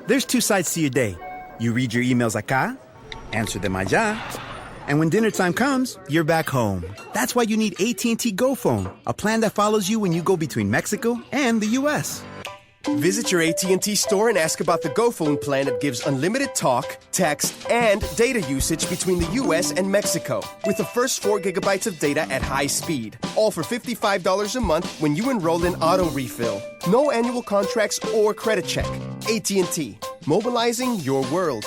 There's two sides to your day. You read your emails acá, answer them allá, and when dinner time comes, you're back home. That's why you need AT&T Go Phone, a plan that follows you when you go between Mexico and the U.S. Visit your AT&T store and ask about the Go Phone plan that gives unlimited talk, text, and data usage between the U.S. and Mexico, with the first 4 gigabytes of data at high speed, all for $55 a month when you enroll in Auto Refill. No annual contracts or credit check. AT&T, mobilizing your world.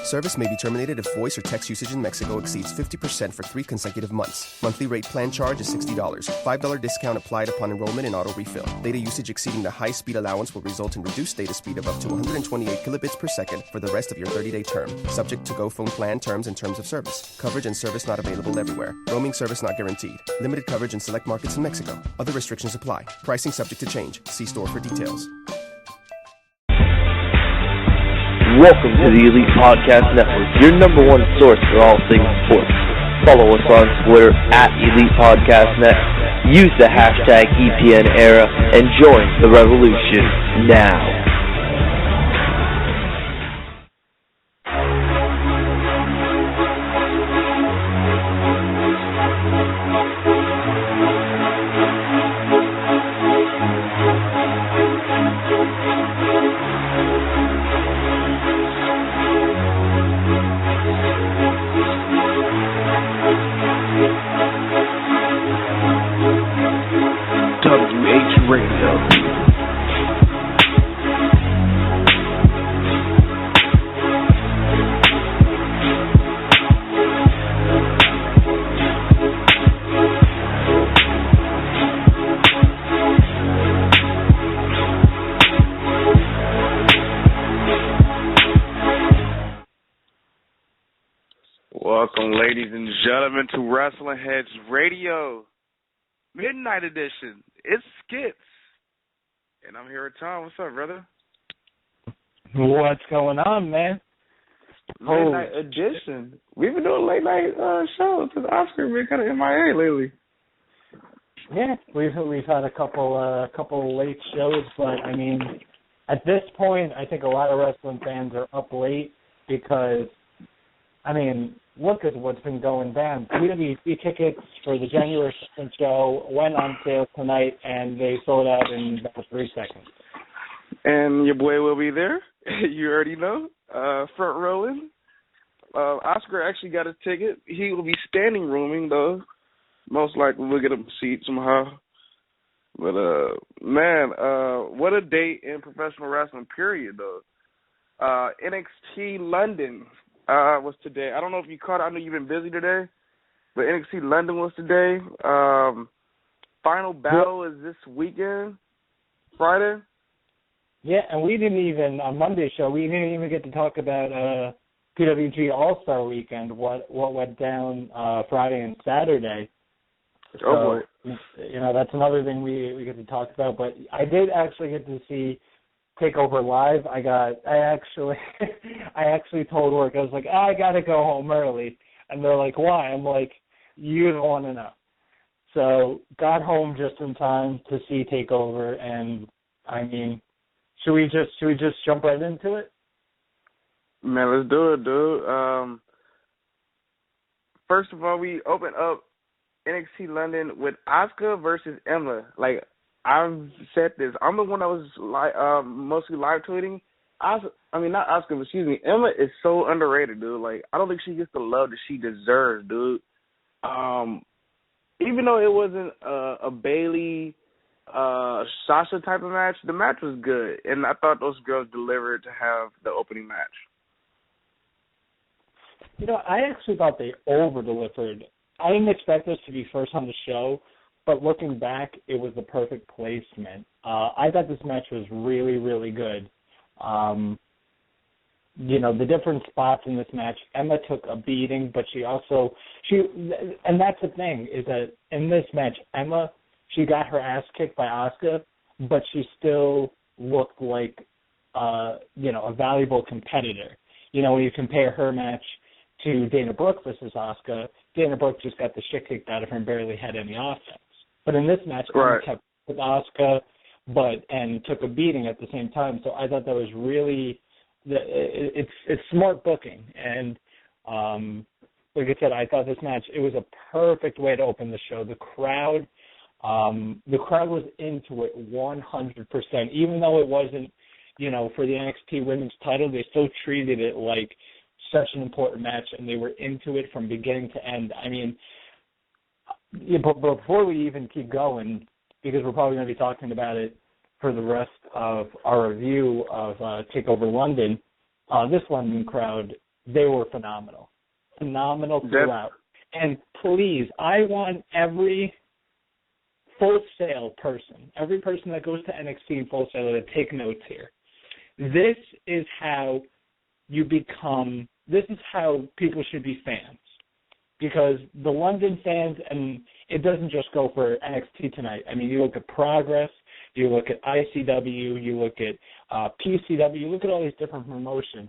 Service may be terminated if voice or text usage in Mexico exceeds 50% for 3 consecutive months. Monthly rate plan charge is $60. $5 discount applied upon enrollment in auto refill. Data usage exceeding the high-speed allowance will result in reduced data speed of up to 128 kilobits per second for the rest of your 30-day term. Subject to Go Phone plan terms and terms of service. Coverage and service not available everywhere. Roaming service not guaranteed. Limited coverage in select markets in Mexico. Other restrictions apply. Pricing subject to change. See store for details. Welcome to the Elite Podcast Network, your number one source for all things sports. Follow us on Twitter at Elite Podcast Net. Use the hashtag EPNERA and join the revolution now. Welcome, ladies and gentlemen, to Wrestling Heads Radio, Midnight Edition. It's Skits, and I'm here with Tom. What's up, brother? What's going on, man? Midnight Edition. We've been doing late night shows because Oscar been kind of MIA lately. Yeah, we've had a couple late shows, but I mean, at this point, I think a lot of wrestling fans are up late because, I mean, look at what's been going down. WWE tickets for the January 2nd show went on sale tonight, and they sold out in about 3 seconds. And your boy will be there. You already know. Front rowing. Oscar actually got a ticket. He will be standing rooming, though. Most likely we'll get him a seat somehow. But, man, what a day in professional wrestling, period, though. NXT London was today. I don't know if you caught it. I know you've been busy today, but NXT London was today. Final Battle is this weekend, Friday. Yeah, and we didn't even, on Monday's show, we didn't even get to talk about PWG All-Star Weekend, what went down Friday and Saturday. So, oh, boy. You know, that's another thing we get to talk about. But I did actually get to see Takeover Live. I actually told work, I was like, I got to go home early. And they're like, why? I'm like, you don't want to know. So got home just in time to see Takeover. And, I mean, should we just jump right into it? Man, let's do it, dude. First of all, we open up NXT London with Asuka versus Emma. Like, I've said this. I'm the one that was mostly live tweeting. Not Asuka, but excuse me. Emma is so underrated, dude. Like, I don't think she gets the love that she deserves, dude. Even though it wasn't a Bayley, Sasha type of match, the match was good, and I thought those girls delivered to have the opening match. You know, I actually thought they over-delivered. I didn't expect this to be first on the show, but looking back, it was the perfect placement. I thought this match was really, really good. You know, the different spots in this match, Emma took a beating, but and that's the thing, is that in this match, Emma, she got her ass kicked by Asuka, but she still looked like, a valuable competitor. You know, when you compare her match to Dana Brooke versus Asuka, Dana Brooke just got the shit kicked out of her and barely had any offense. But in this match, Emma kept with Asuka, and took a beating at the same time. So I thought that was really it's smart booking. And like I said, I thought this match, it was a perfect way to open the show. The crowd was into it 100%, even though it wasn't, for the NXT Women's title, they still treated it like such an important match, and they were into it from beginning to end. I mean, but before we even keep going, because we're probably going to be talking about it for the rest of our review of TakeOver London, this London crowd, they were phenomenal throughout. And please, I want every Full Sail person, every person that goes to NXT and Full Sail, to take notes here. This is how people should be fans. Because the London fans, and it doesn't just go for NXT tonight. I mean, you look at Progress, you look at ICW, you look at PCW, you look at all these different promotions.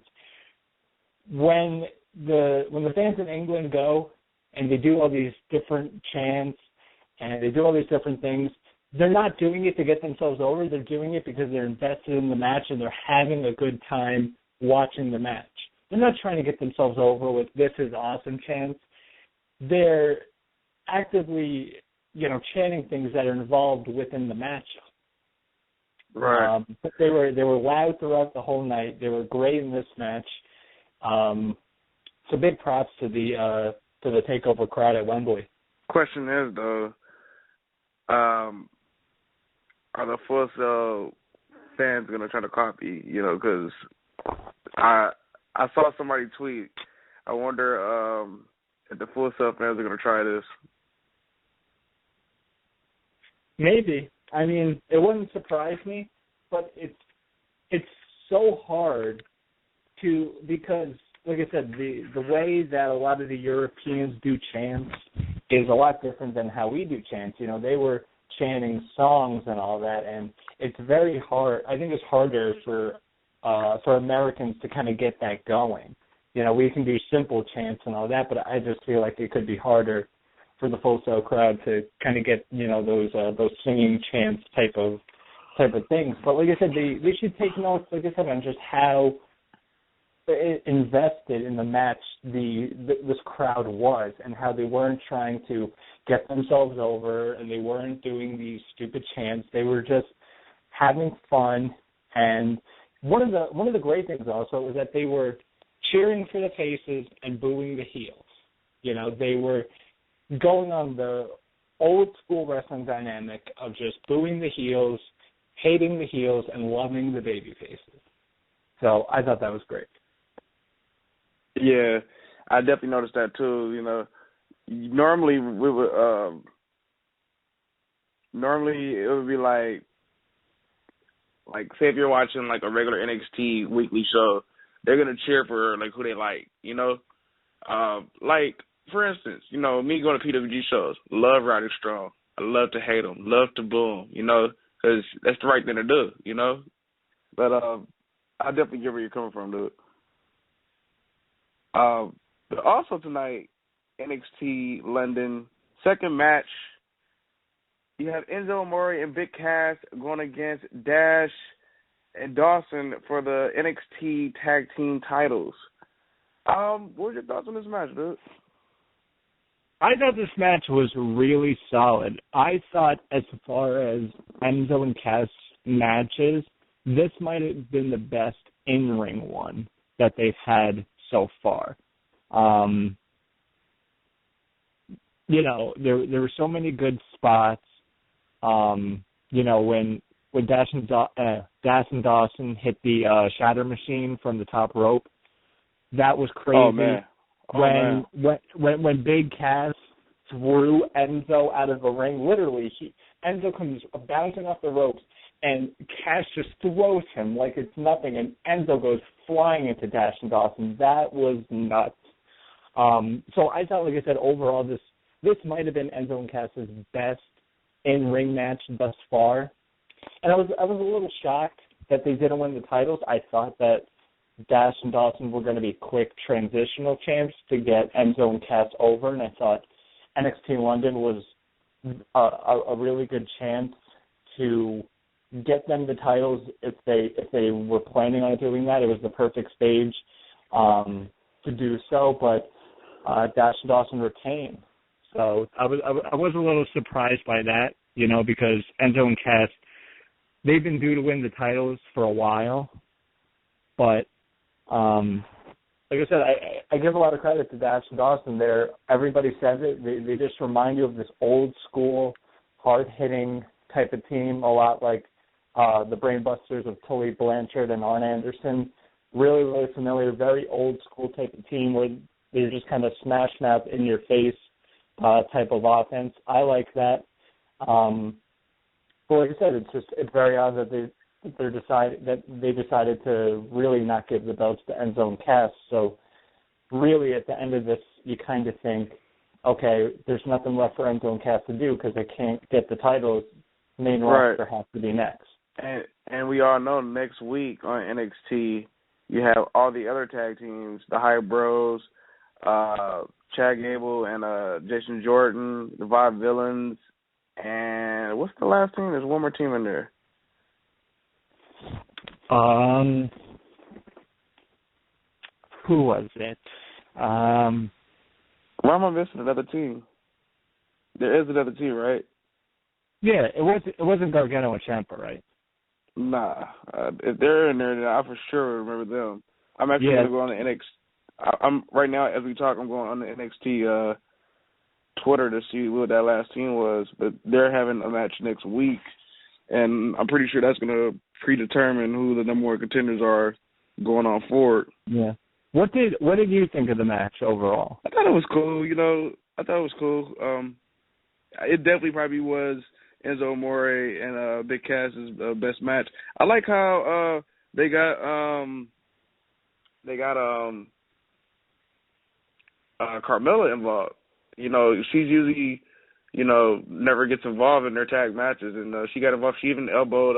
When the fans in England go and they do all these different chants and they do all these different things, they're not doing it to get themselves over. They're doing it because they're invested in the match and they're having a good time watching the match. They're not trying to get themselves over with "this is awesome" chants. They're actively, chanting things that are involved within the match. Right. But they were loud throughout the whole night. They were great in this match. So big props to the TakeOver crowd at Wembley. Question is though, are the Full Sail fans gonna try to copy? Because I saw somebody tweet. I wonder if the Full Sail fans are gonna try this. Maybe. I mean, it wouldn't surprise me, but it's so hard because, like I said, the way that a lot of the Europeans do chants is a lot different than how we do chants. They were chanting songs and all that, and it's very hard. I think it's harder for Americans to kind of get that going. We can do simple chants and all that, but I just feel like it could be harder for the Full Sail crowd to kind of get, those singing chants type of things. But like I said, they should take notes, like I said, on just how invested in the match this crowd was, and how they weren't trying to get themselves over, and they weren't doing these stupid chants. They were just having fun. And one of the great things also was that they were cheering for the faces and booing the heels. They were going on the old school wrestling dynamic of just booing the heels, hating the heels, and loving the baby faces. So I thought that was great. Yeah, I definitely noticed that too. Normally we would it would be like say if you're watching like a regular NXT weekly show, they're gonna cheer for like who they like. Like for instance, me going to PWG shows, love Roderick Strong. I love to hate him, love to boo him, because that's the right thing to do, But I definitely get where you're coming from, dude. But also tonight, NXT London, second match, you have Enzo Amore and Big Cass going against Dash and Dawson for the NXT Tag Team titles. What were your thoughts on this match, dude? I thought this match was really solid. I thought as far as Enzo and Cass matches, this might have been the best in-ring one that they've had so far. There were so many good spots. When Dash and Dawson hit the shatter machine from the top rope, that was crazy. Oh, man. When Big Cass threw Enzo out of the ring, literally, Enzo comes bouncing off the ropes, and Cass just throws him like it's nothing, and Enzo goes flying into Dash and Dawson. That was nuts. So I thought, like I said, overall, this might have been Enzo and Cass's best in-ring match thus far. And I was a little shocked that they didn't win the titles. I thought that Dash and Dawson were going to be quick transitional champs to get Enzo and Cass over, and I thought NXT London was a really good chance to get them the titles if they were planning on doing that. It was the perfect stage to do so, but Dash and Dawson retained. So I was a little surprised by that, because Enzo and Cass, they've been due to win the titles for a while, but like I said, I give a lot of credit to Dash and Dawson. Everybody says it. They just remind you of this old school, hard hitting type of team, a lot like the Brainbusters of Tully Blanchard and Arn Anderson. Really, really familiar, very old school type of team where they're just kind of smash mouth in your face type of offense. I like that. But like I said, it's very odd that they decided to really not give the belts to Enzo and Cass. So really, at the end of this, you kind of think, okay, there's nothing left for Enzo and Cass to do because they can't get the titles. Main roster has to be next. And we all know next week on NXT, you have all the other tag teams, the Hype Bros, Chad Gable and Jason Jordan, the Vibe Villains, and what's the last team? There's one more team in there. Who was it? Why am I missing another team? There is another team, right? Yeah, it wasn't Gargano and Ciampa, right? Nah, if they're in there, then I for sure remember them. I'm actually going to go on the NXT. I'm right now as we talk. I'm going on the NXT Twitter to see what that last team was, but they're having a match next week, and I'm pretty sure that's going to predetermine who the number one contenders are going on forward. Yeah. What did you think of the match overall? I thought it was cool. I thought it was cool. It definitely probably was Enzo Amore and Big Cass's best match. I like how they got Carmella involved. She's usually never gets involved in their tag matches, and she got involved. She even elbowed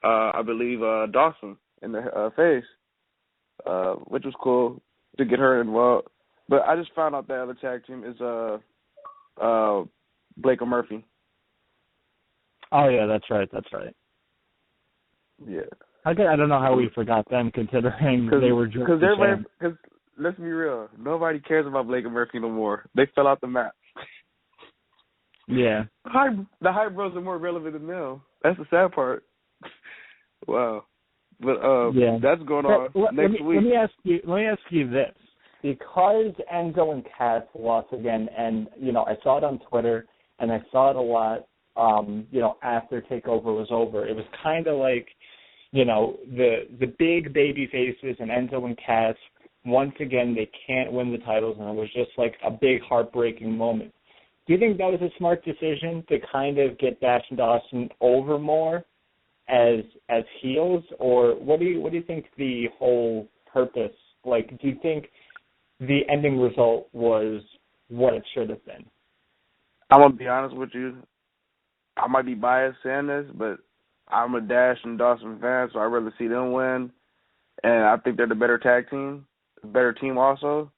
I believe Dawson in the face, which was cool to get her involved. But I just found out that other tag team is Blake and Murphy. Oh yeah, that's right. Yeah. I don't know how we forgot them, considering they were just because let's be real, nobody cares about Blake and Murphy no more. They fell out the map. Yeah. The Hype Bros are more relevant than them. That's the sad part. Wow. But that's going on next week. Let me ask you this. Because Enzo and Cass lost again, and I saw it on Twitter, and I saw it a lot, after TakeOver was over. It was kind of like, the big baby faces and Enzo and Cass, once again, they can't win the titles, and it was just like a big heartbreaking moment. Do you think that was a smart decision to kind of get Dash and Dawson over more as heels, or what do you think the whole purpose? Like, do you think the ending result was what it should have been? I'm gonna be honest with you. I might be biased saying this, but I'm a Dash and Dawson fan, so I'd rather see them win. And I think they're the better tag team, better team also.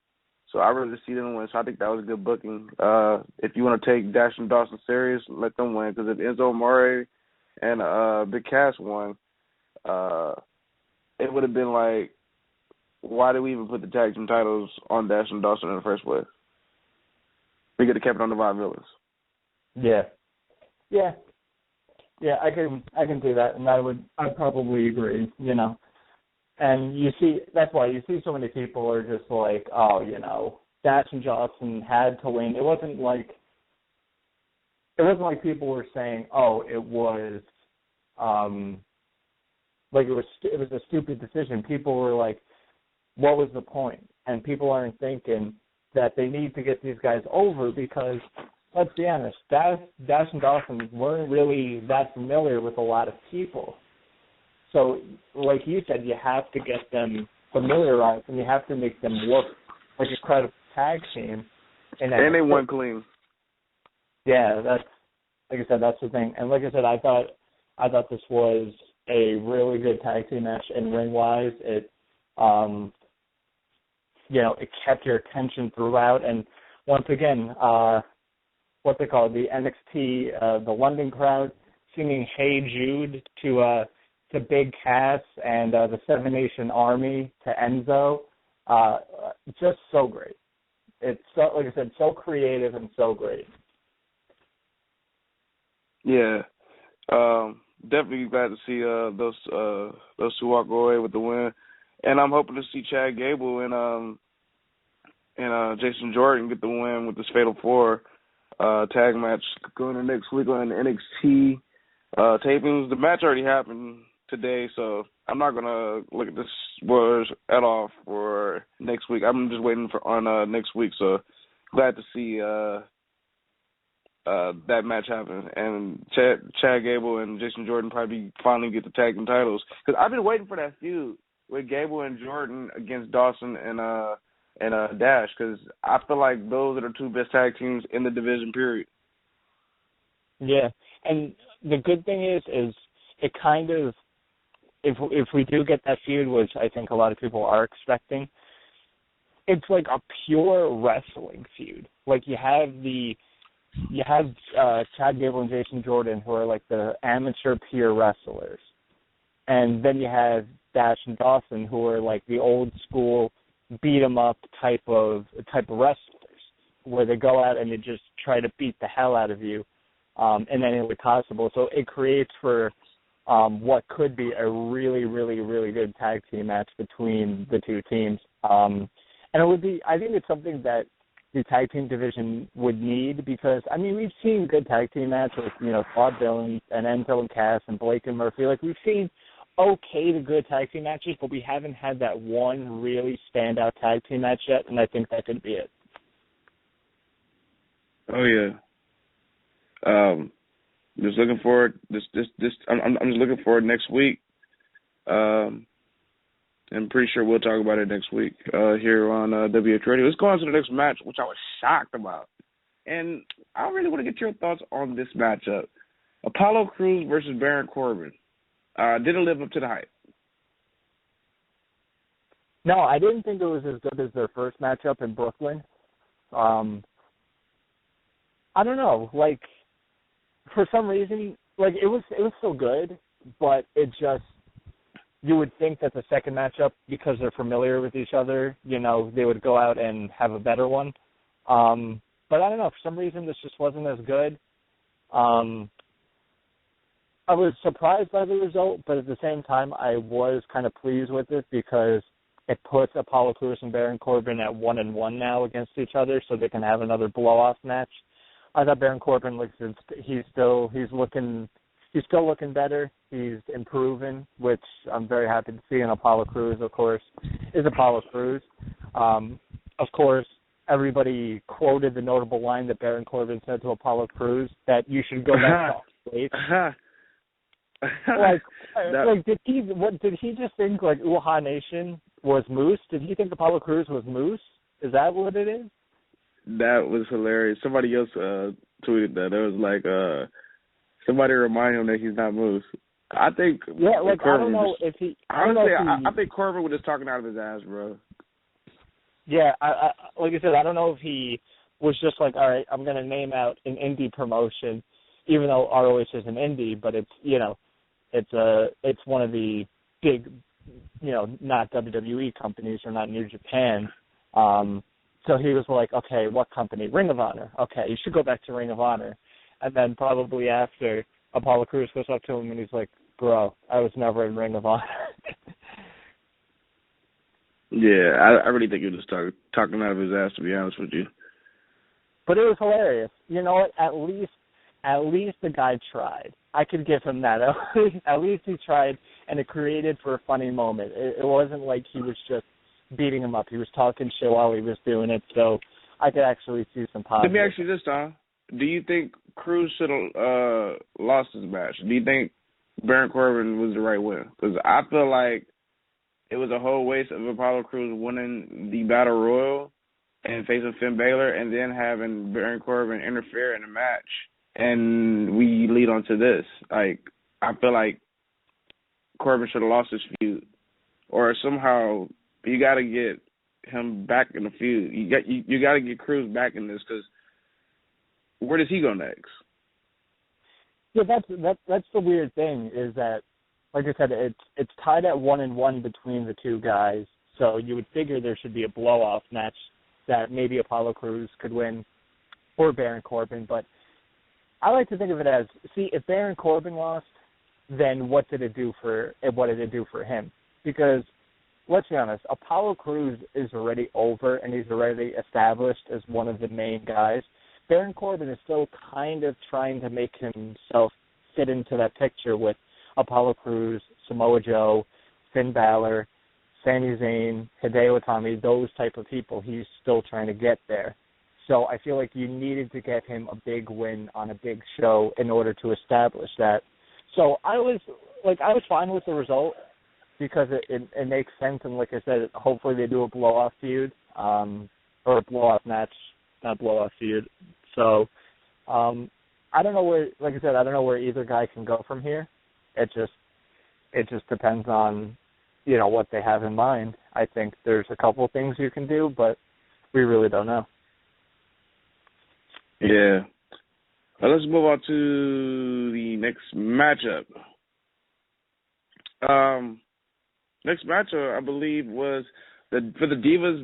So I'd rather see them win. So I think that was a good booking. If you want to take Dash and Dawson serious, let them win. Because if Enzo Amore and Big Cass won, it would have been like, why did we even put the tag team titles on Dash and Dawson in the first place? We could have kept it on the Vibe Villains. Yeah, I can do that, and I'd probably agree, And you see, that's why you see so many people are just like, Dash and Dawson had to win. It wasn't like people were saying, it was it was a stupid decision. People were like, what was the point? And people aren't thinking that they need to get these guys over because, let's be honest, Dash and Dawson weren't really that familiar with a lot of people. So, like you said, you have to get them familiarized, and you have to make them look like a credible tag team. And they won clean. Yeah, that's, like I said, that's the thing. And like I said, I thought this was a really good tag team match. And ring-wise, it kept your attention throughout. And once again, what they call it, the NXT, the London crowd singing "Hey Jude" to Big Cass and the Seven Nation Army to Enzo. Just so great. It's so, like I said, so creative and so great. Yeah, definitely glad to see those two walk away with the win, and I'm hoping to see Chad Gable and Jason Jordan get the win with this Fatal 4 tag match going to next week on NXT tapings. The match already happened today, so I'm not gonna look at the spoilers at all for next week. I'm just waiting on next week, so glad to see that match happen, and Chad Gable and Jason Jordan probably finally get the tag team titles, because I've been waiting for that feud with Gable and Jordan against Dawson and Dash, because I feel like those are the two best tag teams in the division, period. Yeah, and the good thing is it kind of, if we do get that feud, which I think a lot of people are expecting, it's like a pure wrestling feud. Like you have Chad Gable and Jason Jordan, who are like the amateur peer wrestlers, and then you have Dash and Dawson, who are like the old school beat 'em up type of wrestlers, where they go out and they just try to beat the hell out of you in any way possible. So it creates for what could be a really, really, really good tag team match between the two teams. And it would be, I think it's something that the tag team division would need, because, I mean, we've seen good tag team matches with, Todd Billings and Enzo and Cass and Blake and Murphy. Like, we've seen okay to good tag team matches, but we haven't had that one really standout tag team match yet, and I think that could be it. Oh yeah. Just looking forward. I'm just looking forward next week. I'm pretty sure we'll talk about it next week here on WH Radio. Let's go on to the next match, which I was shocked about, and I really want to get your thoughts on this matchup: Apollo Crews versus Baron Corbin. Did it live up to the hype? No, I didn't think it was as good as their first matchup in Brooklyn. I don't know, like, for some reason, like, it was still good, but it just, you would think that the second matchup, because they're familiar with each other, they would go out and have a better one. But I don't know, for some reason this just wasn't as good. I was surprised by the result, but at the same time I was kind of pleased with it, because it puts Apollo Crews and Baron Corbin at 1-1 now against each other, so they can have another blow-off match. I thought Baron Corbin he's still looking better. He's improving, which I'm very happy to see. And Apollo Crews, of course, is Apollo Crews. Of course, everybody quoted the notable line that Baron Corbin said to Apollo Crews, that you should go back to weight. Did he just think like Uha Nation was Moose? Did he think Apollo Crews was Moose? Is that what it is? That was hilarious. Somebody else tweeted that. It was like, somebody remind him that he's not Moose. I think. Yeah, like I don't know if he. I think Corbin was just talking out of his ass, bro. Yeah, I like I said, I don't know if he was just like, all right, I'm gonna name out an indie promotion, even though ROH is an indie, but it's it's one of the big, not WWE companies or not New Japan. So he was like, okay, what company? Ring of Honor. Okay, you should go back to Ring of Honor. And then probably after, Apollo Crews goes up to him and he's like, bro, I was never in Ring of Honor. Yeah, I really think he was just talking out of his ass, to be honest with you. But it was hilarious. You know what? At least the guy tried. I could give him that. At least he tried, and it created for a funny moment. It wasn't like he was just beating him up. He was talking shit while he was doing it, so I could actually see some positive. Let me ask you this, Tom. Do you think Crews should have lost his match? Do you think Baron Corbin was the right win? Because I feel like it was a whole waste of Apollo Crews winning the Battle Royal and facing Finn Balor and then having Baron Corbin interfere in the match. And we lead on to this. Like, I feel like Corbin should have lost his feud. Or somehow you got to get him back in the feud. You got to get Crews back in this, because where does he go next? Yeah, that's the weird thing is that, like I said, it's tied at 1-1 between the two guys. So you would figure there should be a blow-off match that maybe Apollo Crews could win or Baron Corbin. But I like to think of it as, if Baron Corbin lost, then what did it do for him? Because let's be honest, Apollo Crews is already over and he's already established as one of the main guys. Baron Corbin is still kind of trying to make himself fit into that picture with Apollo Crews, Samoa Joe, Finn Balor, Sami Zayn, Hideo Itami, those type of people. He's still trying to get there. So I feel like you needed to get him a big win on a big show in order to establish that. So I was fine with the result because it makes sense, and like I said, hopefully they do a blow-off feud, or a blow-off match, not blow-off feud. So I don't know where, like I said, I don't know where either guy can go from here. It just depends on, what they have in mind. I think there's a couple of things you can do, but we really don't know. Yeah. Let's move on to the next matchup. Next matchup, I believe, was for the Divas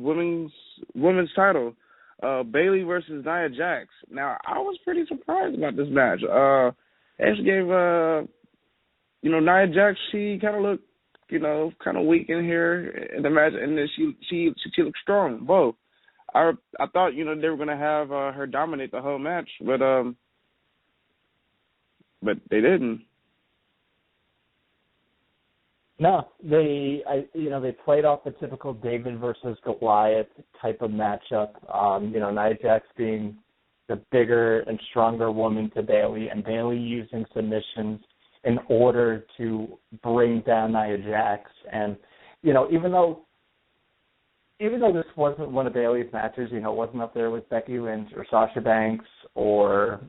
women's title, Bayley versus Nia Jax. Now, I was pretty surprised about this match. Actually gave, Nia Jax, she kind of looked, kind of weak in here in the match, and then she looked strong, both. I thought, they were going to have her dominate the whole match, but they didn't. No, they played off the typical David versus Goliath type of matchup. Nia Jax being the bigger and stronger woman to Bayley, and Bayley using submissions in order to bring down Nia Jax. And even though this wasn't one of Bayley's matches, it wasn't up there with Becky Lynch or Sasha Banks or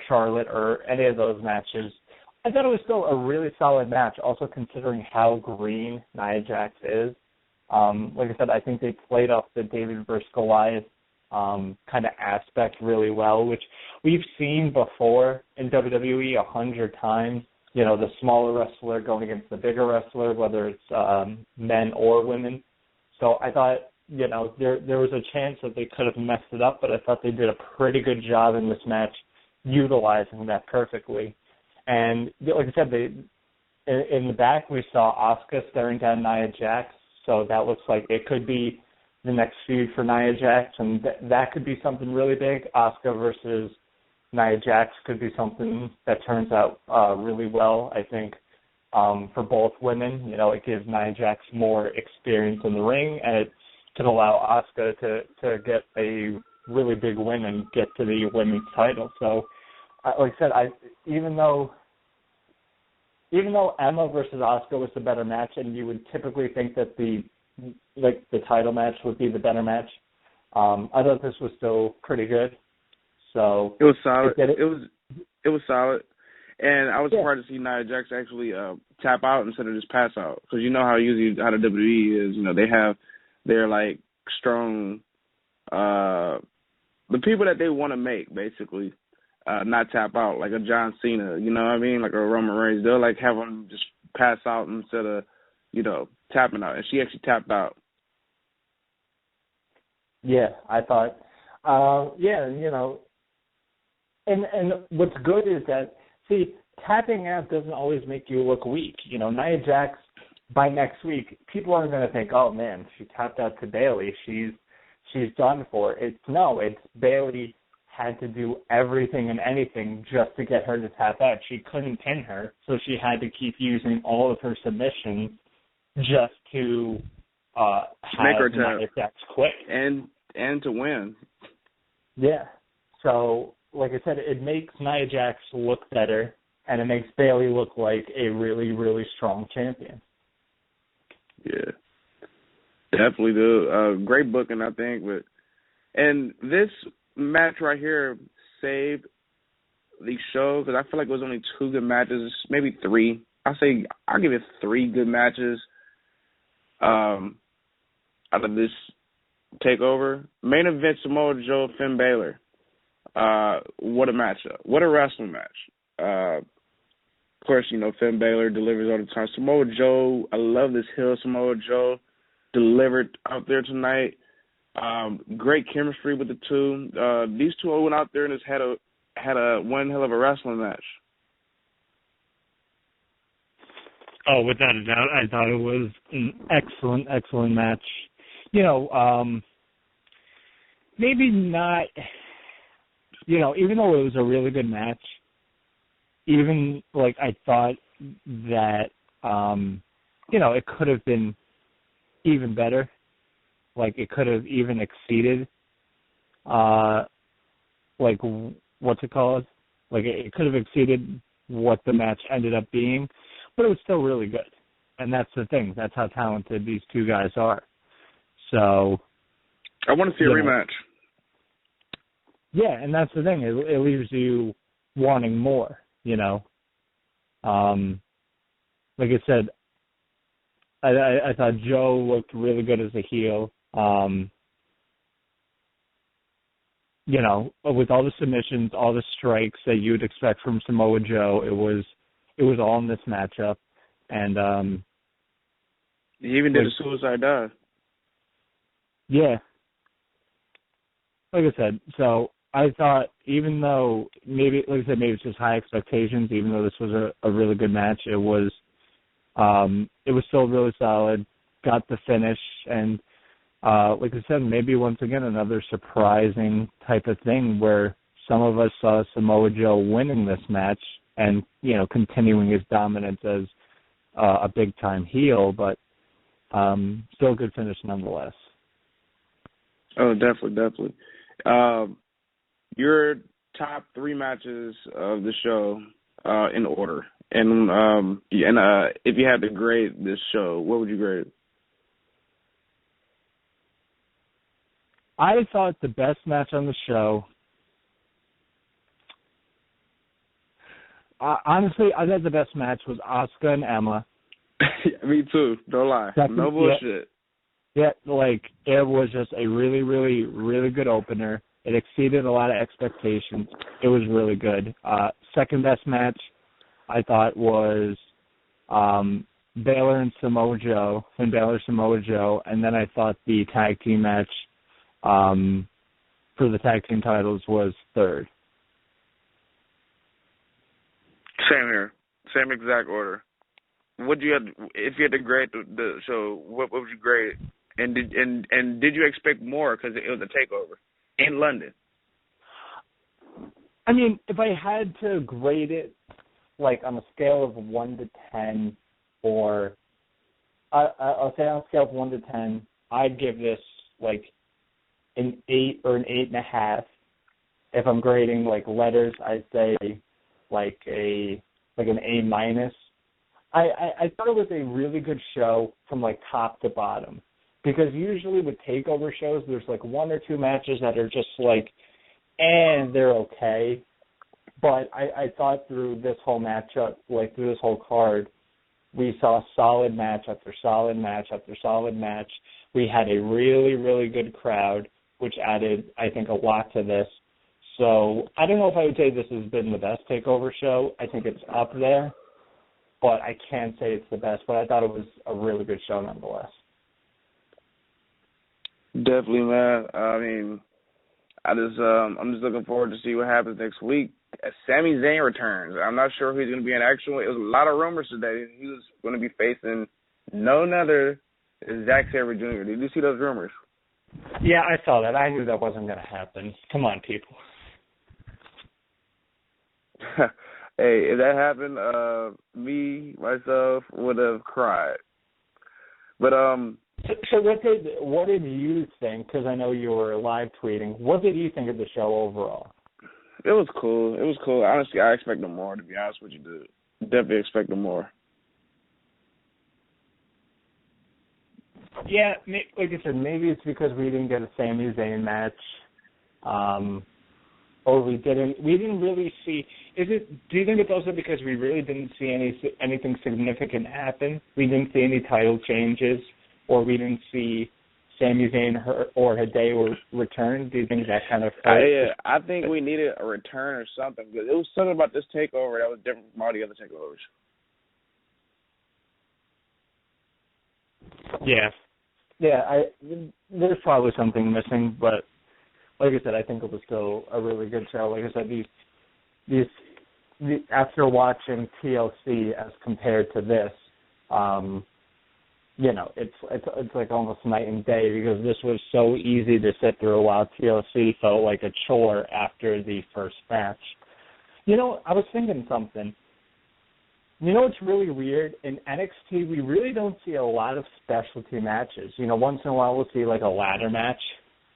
Charlotte or any of those matches, I thought it was still a really solid match, also considering how green Nia Jax is. Like I said, I think they played off the David versus Goliath kind of aspect really well, which we've seen before in WWE 100 times. The smaller wrestler going against the bigger wrestler, whether it's men or women. So I thought, there was a chance that they could have messed it up, but I thought they did a pretty good job in this match utilizing that perfectly. And like I said, in the back we saw Asuka staring down Nia Jax, so that looks like it could be the next feud for Nia Jax, and that could be something really big. Asuka versus Nia Jax could be something that turns out really well, I think, for both women. It gives Nia Jax more experience in the ring, and it could allow Asuka to get a really big win and get to the women's title. So, like I said, even though Emma versus Asuka was the better match, and you would typically think that the title match would be the better match, I thought this was still pretty good. So it was solid. It was solid, and I was surprised to see Nia Jax actually tap out instead of just pass out, because how usually how the WWE is. They have their strong the people that they want to make basically. Not tap out, like a John Cena, you know what I mean? Like a Roman Reigns. They'll have them just pass out instead of, tapping out. And she actually tapped out. Yeah, I thought, and what's good is that, tapping out doesn't always make you look weak. Nia Jax, by next week, people aren't going to think, oh man, she tapped out to Bayley. She's done for. It's Bayley had to do everything and anything just to get her to tap out. She couldn't pin her, so she had to keep using all of her submissions just to make her Nia Jax quit. And to win. Yeah. So, like I said, it makes Nia Jax look better, and it makes Bayley look like a really, really strong champion. Yeah. Definitely do. Great booking, I think. And this match right here saved the show, because I feel like it was only 2 good matches, maybe 3. I'll give it 3 good matches out of this takeover. Main event: Samoa Joe, Finn Balor. What a matchup! What a wrestling match! Of course, Finn Balor delivers all the time. Samoa Joe, I love this heel. Samoa Joe delivered out there tonight. Great chemistry with the two. These two went out there and just had a one hell of a wrestling match. Oh, without a doubt, I thought it was an excellent, excellent match. Maybe not, even though it was a really good match, even, I thought that, it could have been even better. It could have even exceeded, what's it called? It could have exceeded what the match ended up being, but it was still really good. And that's the thing. That's how talented these two guys are. So I want to see a rematch. Yeah, and that's the thing. It leaves you wanting more, Like I said, I thought Joe looked really good as a heel. With all the submissions, all the strikes that you would expect from Samoa Joe, it was all in this matchup. And he even did a suicide dive. Yeah. Like I said, so I thought even though maybe it's just high expectations, even though this was a really good match, it was still really solid, got the finish, and like I said, maybe once again another surprising type of thing where some of us saw Samoa Joe winning this match and, continuing his dominance as a big-time heel, but still a good finish nonetheless. Oh, definitely. Your top 3 matches of the show in order. And if you had to grade this show, what would you grade it? I thought the best match on the show, honestly, I thought the best match was Asuka and Emma. Me too. Don't lie. No bullshit. Yeah, it was just a really, really, really good opener. It exceeded a lot of expectations. It was really good. Second best match, I thought, was Balor and Samoa Joe, Finn Balor, Samoa Joe, and then I thought the tag team match for the tag team titles was third. Same here. Same exact order. If you had to grade the show, what would you grade it? And did you expect more because it was a takeover in London? I mean, if I had to grade it, on a scale of 1 to 10, or I'll say on a scale of 1 to 10, I'd give this an 8 or an 8.5. If I'm grading letters, I'd say an A-. I thought it was a really good show from top to bottom, because usually with takeover shows there's 1 or 2 matches that are just they're okay. But I thought through this whole matchup, through this whole card, we saw solid match after solid match after solid match. We had a really, really good crowd, which added, I think, a lot to this. So I don't know if I would say this has been the best takeover show. I think it's up there, but I can't say it's the best. But I thought it was a really good show nonetheless. Definitely, man. I mean, I'm just looking forward to see what happens next week. Sami Zayn returns. I'm not sure who he's going to be in action with. It was a lot of rumors today. He was going to be facing none other than Zack Sabre Jr. Did you see those rumors? Yeah, I saw that. I knew that wasn't going to happen. Come on, people. Hey, if that happened, myself, would have cried. But So what did you think? Because I know you were live tweeting. What did you think of the show overall? It was cool. Honestly, I expected more, to be honest with you, dude. Definitely expected more. Yeah, like I said, maybe it's because we didn't get a Sami Zayn match, or we didn't really see. Do you think it's also because we really didn't see anything significant happen? We didn't see any title changes, or we didn't see Sami Zayn or Hideo return? Do you think that kind of I think we needed a return or something, because it was something about this takeover that was different from all the other takeovers. Yeah. There's probably something missing, but like I said, I think it was still a really good show. Like I said, these after watching TLC as compared to this, it's like almost night and day, because this was so easy to sit through, while TLC felt like a chore after the first match. I was thinking something. It's really weird? In NXT, we really don't see a lot of specialty matches. Once in a while we'll see like a ladder match.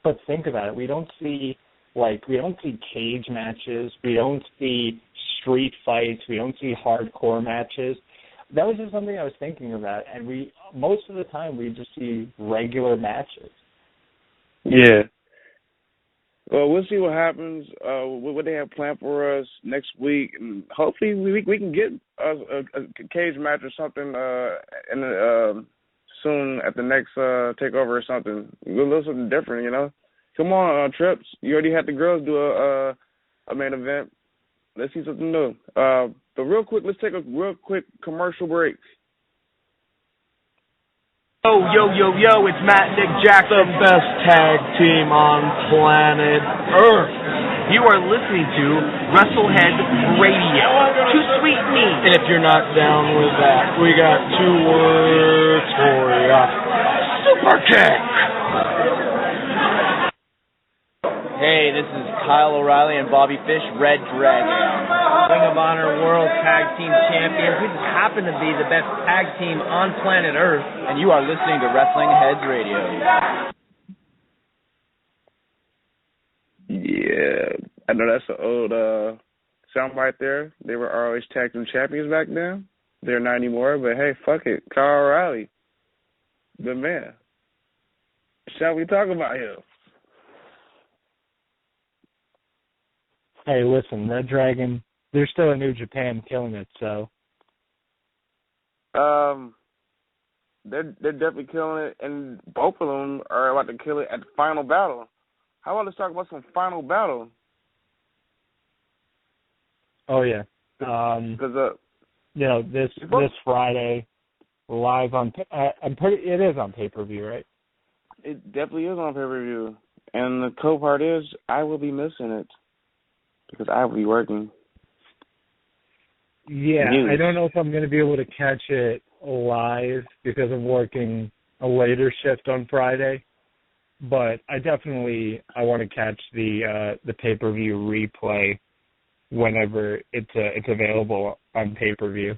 But think about it. We don't see cage matches. We don't see street fights. We don't see hardcore matches. That was just something I was thinking about. And most of the time we just see regular matches. Yeah. Well, we'll see what happens, what they have planned for us next week, and hopefully we can get a cage match or something soon at the next takeover or something. We'll do something different, Come on, Trips. You already had the girls do a main event. Let's see something new. But real quick, let's take a real quick commercial break. Yo, it's Matt, Nick, Jack, the best tag team on planet Earth. You are listening to WrestleHead Radio. Too sweet me. And if you're not down with that, we got 2 words for ya. Super kick. Hey, this is Kyle O'Reilly and Bobby Fish, Red Dragon. Ring of Honor World Tag Team Champions. We just happen to be the best tag team on planet Earth, and you are listening to Wrestling Heads Radio. Yeah, I know that's an old soundbite there. They were ROH Tag Team Champions back then. They're not anymore, but hey, fuck it. Kyle O'Reilly, the man. Shall we talk about him? Hey, listen, Red Dragon, they're still in New Japan killing it, so. They're definitely killing it, and both of them are about to kill it at the Final Battle. How about let's talk about some Final Battle? Oh yeah, this Friday, live on. It is on pay-per-view, right? It definitely is on pay-per-view, and the cool part is I will be missing it because I will be working. Yeah, I don't know if I'm going to be able to catch it live because I'm working a later shift on Friday, but I want to catch the pay-per-view replay whenever it's available on pay-per-view.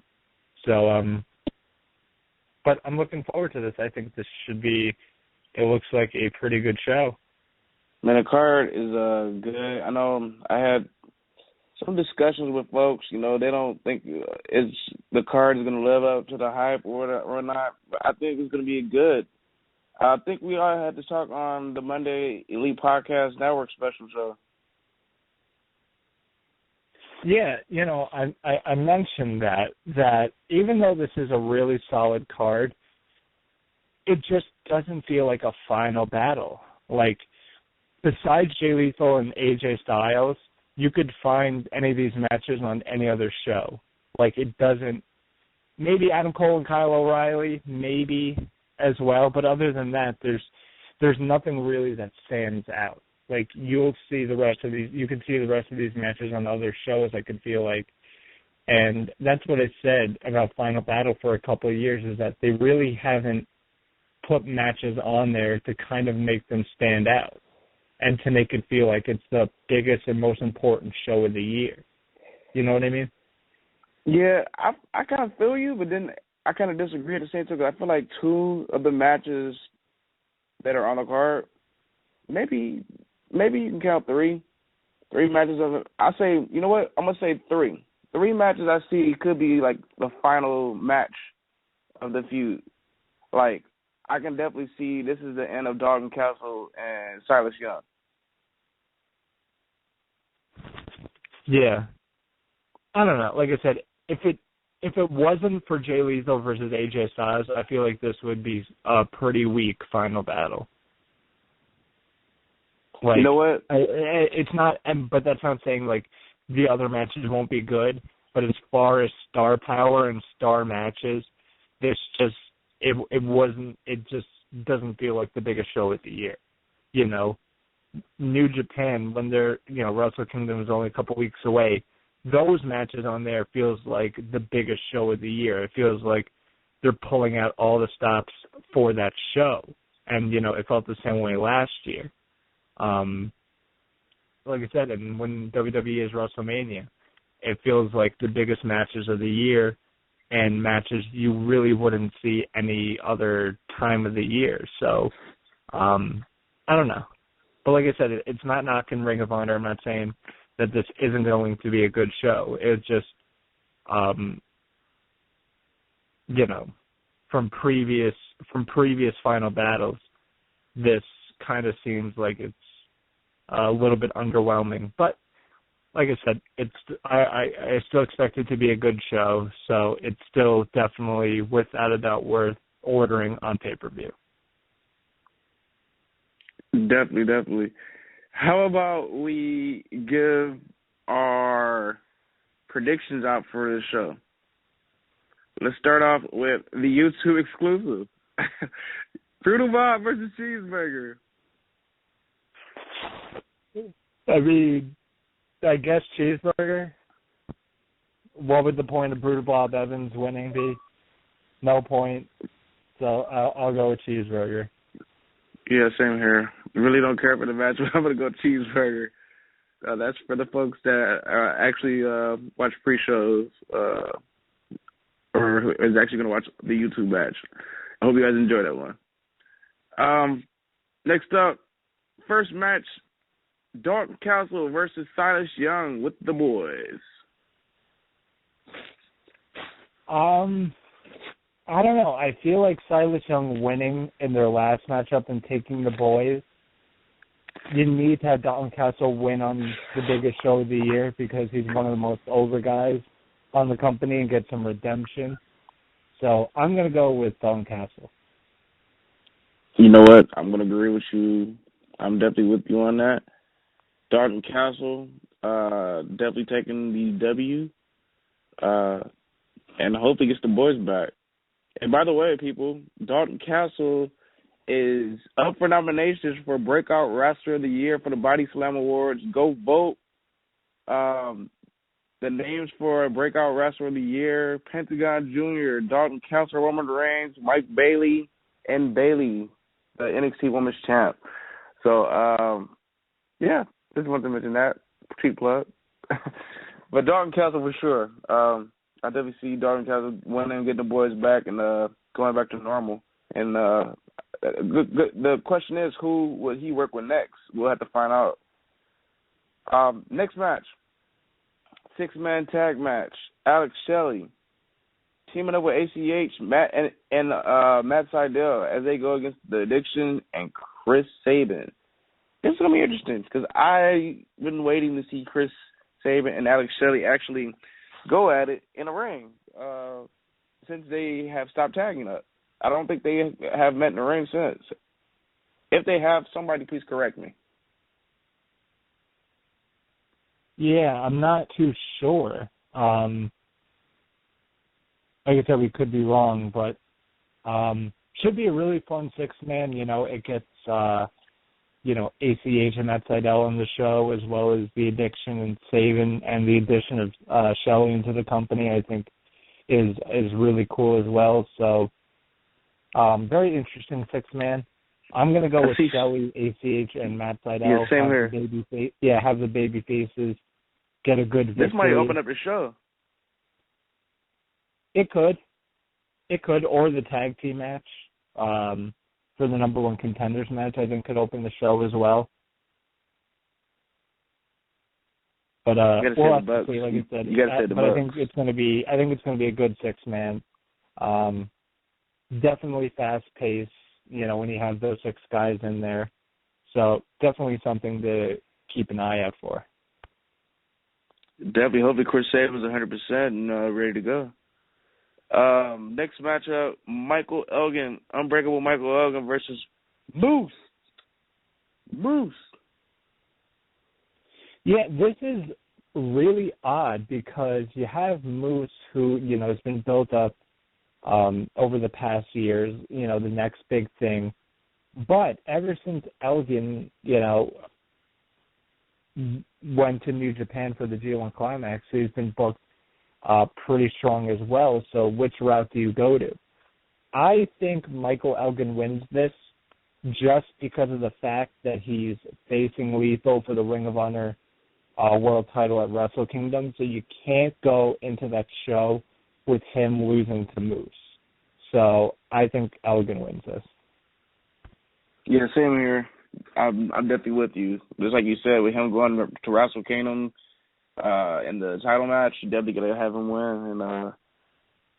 So, but I'm looking forward to this. I think this should be. It looks like a pretty good show. Man, the card is good. I know I had some discussions with folks, they don't think the card is going to live up to the hype or not. But I think it's going to be good. I think we all had to talk on the Monday Elite Podcast Network special show. Yeah, I mentioned that even though this is a really solid card, it just doesn't feel like a final battle. Like, besides Jay Lethal and AJ Styles, you could find any of these matches on any other show. Like, it doesn't. Maybe Adam Cole and Kyle O'Reilly, maybe as well. But other than that, there's nothing really that stands out. Like, you can see the rest of these matches on other shows, I could feel like. And that's what I said about Final Battle for a couple of years, is that they really haven't put matches on there to kind of make them stand out and to make it feel like it's the biggest and most important show of the year. You know what I mean? Yeah, I kind of feel you, but then I kind of disagree at the same time. I feel like 2 of the matches that are on the card, maybe you can count 3 matches of it. I say, you know what? I'm gonna say 3. 3 matches I see could be like the final match of the feud. Like, I can definitely see this is the end of Dalton Castle and Silas Young. Yeah. I don't know. Like I said, if it wasn't for Jay Lethal versus AJ Styles, I feel like this would be a pretty weak Final Battle. Like, you know what? It's not, but that's not saying like the other matches won't be good. But as far as star power and star matches, this just it just doesn't feel like the biggest show of the year. You know, New Japan, when they're, Wrestle Kingdom is only a couple weeks away, those matches on there feels like the biggest show of the year. It feels like they're pulling out all the stops for that show. And, it felt the same way last year. Like I said, and when WWE is WrestleMania, it feels like the biggest matches of the year and matches you really wouldn't see any other time of the year. So, I don't know. But like I said, it's not knocking Ring of Honor. I'm not saying that this isn't going to be a good show. It's just, from previous Final Battles, this kind of seems like it's a little bit underwhelming. But like I said, I still expect it to be a good show. So it's still definitely, without a doubt, worth ordering on pay-per-view. Definitely. How about we give our predictions out for the show? Let's start off with the YouTube exclusive. Brutal Bob versus Cheeseburger. I mean, I guess Cheeseburger. What would the point of Brutal Bob Evans winning be? No point. So I'll go with Cheeseburger. Yeah, same here. Really don't care for the match, but I'm going to go Cheeseburger. That's for the folks that actually watch pre-shows or is actually going to watch the YouTube match. I hope you guys enjoy that one. Next up, first match, Dalton Castle versus Silas Young with the boys. I don't know. I feel like Silas Young winning in their last matchup and taking the boys, you need to have Dalton Castle win on the biggest show of the year because he's one of the most over guys on the company and get some redemption. So I'm going to go with Dalton Castle. You know what? I'm going to agree with you. I'm definitely with you on that. Dalton Castle, definitely taking the W, and hope he gets the boys back. And by the way, people, Dalton Castle is up for nominations for Breakout Wrestler of the Year for the Body Slam Awards. Go vote. The names for Breakout Wrestler of the Year: Pentagon Jr., Dalton Castle, Roman Reigns, Mike Bailey, and Bailey, the NXT Women's Champ. So, yeah, just wanted to mention that. Cheap plug. But Dalton Castle for sure. I definitely see Dalton Castle winning and getting the boys back and going back to normal. And the question is, who will he work with next? We'll have to find out. Next match, 6-man tag match. Alex Shelley teaming up with ACH, Matt and Matt Sydal as they go against The Addiction and Chris Sabin. This is going to be interesting because I've been waiting to see Chris Sabin and Alex Shelley actually go at it in a ring since they have stopped tagging up. I don't think they have met in the ring since. If they have, somebody please correct me. Yeah, I'm not too sure. Like I said, we could be wrong, but should be a really fun 6-man. It gets ACH and Matt Sydal on the show, as well as The Addiction and Sabin, and the addition of Shelley into the company, I think is really cool as well. So very interesting 6-man. I'm going to go with Shelley, ACH, and Matt Sydal. Yeah, same here. Have the baby faces get a good victory. This might open up the show. It could, or the tag team match for the number one contenders match, I think could open the show as well. But we'll have to see, like I said. But I think it's going to be a good 6-man. Definitely fast paced. When you have those 6 guys in there, so definitely something to keep an eye out for. Definitely. Hopefully, Chris Sabin is 100% and ready to go. Next matchup, Michael Elgin, Unbreakable Michael Elgin versus Moose. Yeah, this is really odd because you have Moose, who, has been built up over the past years, the next big thing. But ever since Elgin, went to New Japan for the G1 Climax, he's been booked pretty strong as well. So which route do you go to? I think Michael Elgin wins this just because of the fact that he's facing Lethal for the Ring of Honor world title at Wrestle Kingdom. So you can't go into that show with him losing to Moose. So I think Elgin wins this. Yeah, same here. I'm definitely with you. Just like you said, with him going to Wrestle Kingdom in the title match, you definitely got to have him win. And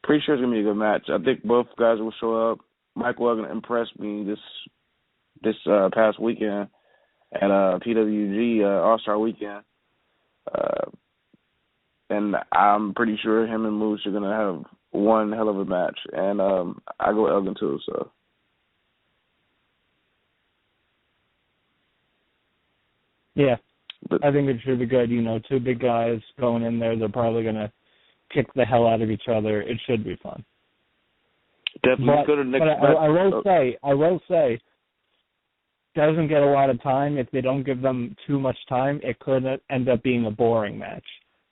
pretty sure it's going to be a good match. I think both guys will show up. Michael Elgin impressed me this past weekend at PWG All-Star Weekend. And I'm pretty sure him and Moose are going to have one hell of a match. And I go Elgin too, so. Yeah, I think it should be good. Two big guys going in there. They're probably going to kick the hell out of each other. It should be fun. Definitely go to the next match. I will say, doesn't get a lot of time. If they don't give them too much time, it could end up being a boring match.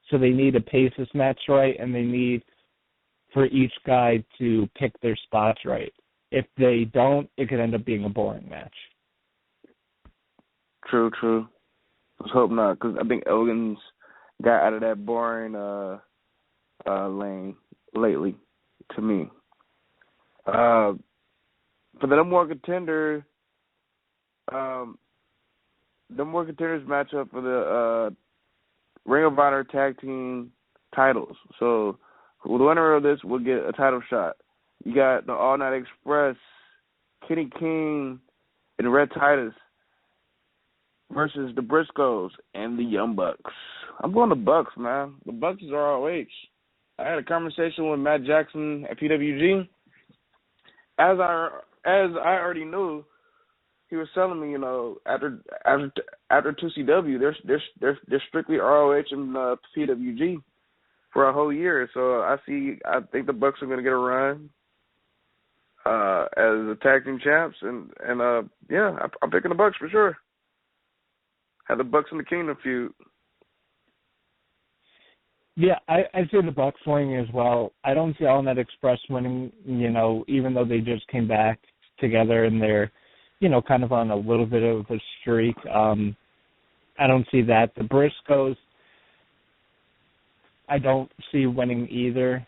So they need to pace this match right, and they need for each guy to pick their spots right. If they don't, it could end up being a boring match. True. Let's hope not, because I think Elgin's got out of that boring lane lately, to me. For the number one contender, matchup for the Ring of Honor Tag Team titles. So the winner of this will get a title shot. You got the All Night Express, Kenny King, and Red Titus versus the Briscoes and the Young Bucks. I'm going the Bucks, man. The Bucks is ROH. I had a conversation with Matt Jackson at PWG. As I already knew, he was telling me, after 2CW, they're strictly ROH and PWG for a whole year. So I think the Bucks are going to get a run as the tag team champs, and I'm picking the Bucks for sure. Had the Bucks and the Kingdom feud. Yeah, I see the Bucks winning as well. I don't see All Night Express winning, even though they just came back together and they're, kind of on a little bit of a streak. I don't see that. The Briscoes, I don't see winning either.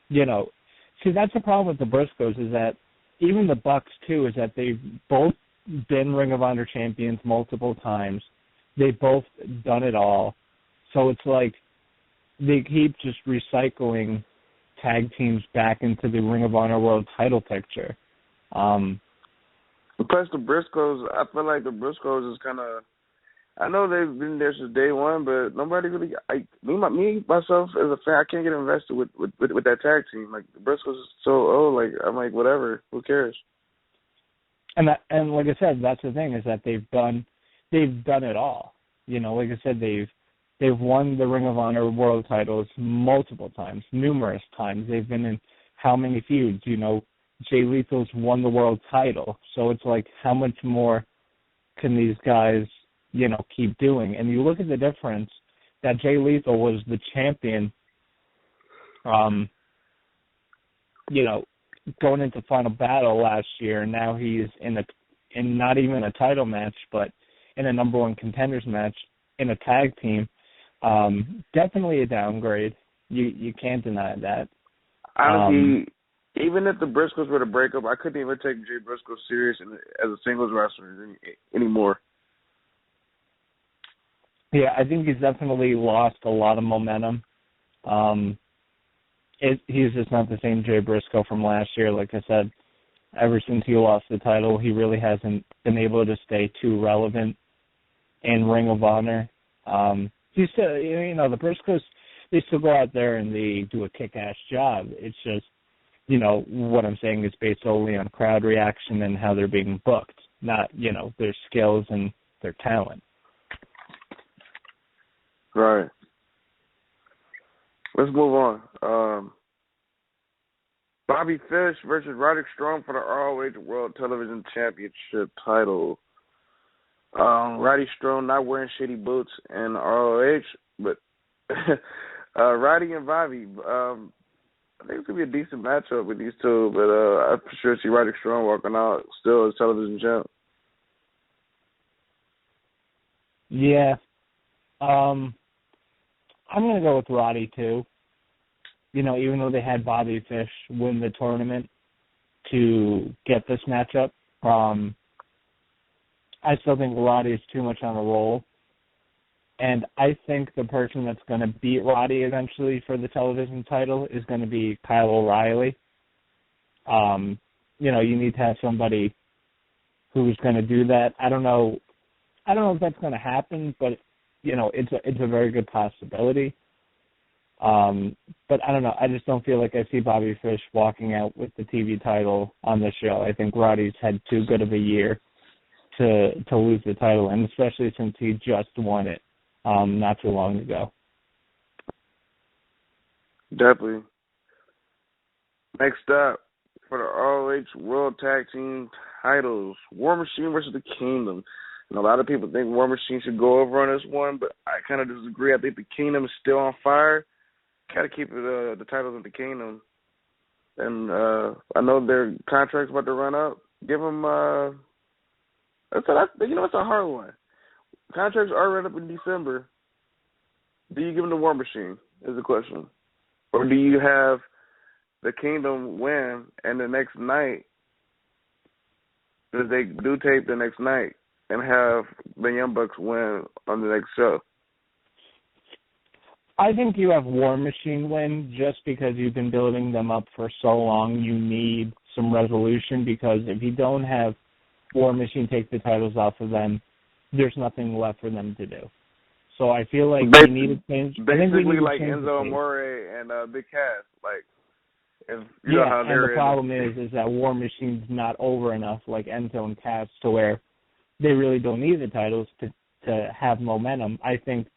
See, that's the problem with the Briscoes is that even the Bucks, too, is that they've both been Ring of Honor champions multiple times. They've both done it all. So it's like they keep just recycling tag teams back into the Ring of Honor World title picture. Plus the Briscoes, I feel like the Briscoes is kind of, I know they've been there since day one, but nobody really, myself as a fan, I can't get invested with that tag team. Like the Briscoes is so old, like I'm like, whatever, who cares? And like I said, that's the thing is that they've done it all. Like I said, they've won the Ring of Honor World titles multiple times, numerous times. They've been in how many feuds? Jay Lethal's won the world title. So it's like, how much more can these guys, keep doing? And you look at the difference that Jay Lethal was the champion, going into Final Battle last year, and now he's in not even a title match, but in a number one contenders match in a tag team. Definitely a downgrade. You can't deny that. Honestly, even if the Briscoes were to break up, I couldn't even take Jay Briscoe serious as a singles wrestler anymore. Yeah, I think he's definitely lost a lot of momentum. He's just not the same Jay Briscoe from last year. Like I said, ever since he lost the title, he really hasn't been able to stay too relevant in Ring of Honor. He's still, the Briscoes, they still go out there and they do a kick-ass job. It's just, what I'm saying is based solely on crowd reaction and how they're being booked, not, their skills and their talent. Right. Let's move on. Bobby Fish versus Roderick Strong for the ROH World Television Championship title. Roddy Strong not wearing shitty boots in ROH, but Roddy and Bobby, I think it's going to be a decent matchup with these two, but I for sure see Roderick Strong walking out still as television champ. Yeah. I'm going to go with Roddy, too. You know, even though they had Bobby Fish win the tournament to get this matchup, I still think Roddy is too much on a roll. And I think the person that's going to beat Roddy eventually for the television title is going to be Kyle O'Reilly. You know, you need to have somebody who's going to do that. I don't know if that's going to happen, but, you know, it's a very good possibility. But I don't know. I just don't feel like I see Bobby Fish walking out with the TV title on the show. I think Roddy's had too good of a year to lose the title, and especially since he just won it not too long ago. Definitely. Next up, for the ROH World Tag Team titles, War Machine versus the Kingdom. And a lot of people think War Machine should go over on this one, but I kind of disagree. I think the Kingdom is still on fire. Got to keep it, the titles of the Kingdom. And I know their contract's about to run up. Give them, it's a hard one. Contracts are run up in December. Do you give them the War Machine is the question. Or do you have the Kingdom win and the next night, if they do tape the next night, and have the Young Bucks win on the next show? I think you have War Machine win just because you've been building them up for so long. You need some resolution, because if you don't have War Machine take the titles off of them, there's nothing left for them to do. So I feel like we need to change. Basically, like Enzo Amore and Big Cass. Like, if you know how they're and the problem is that War Machine's not over enough, like Enzo and Cass, to where they really don't need the titles to have momentum. I think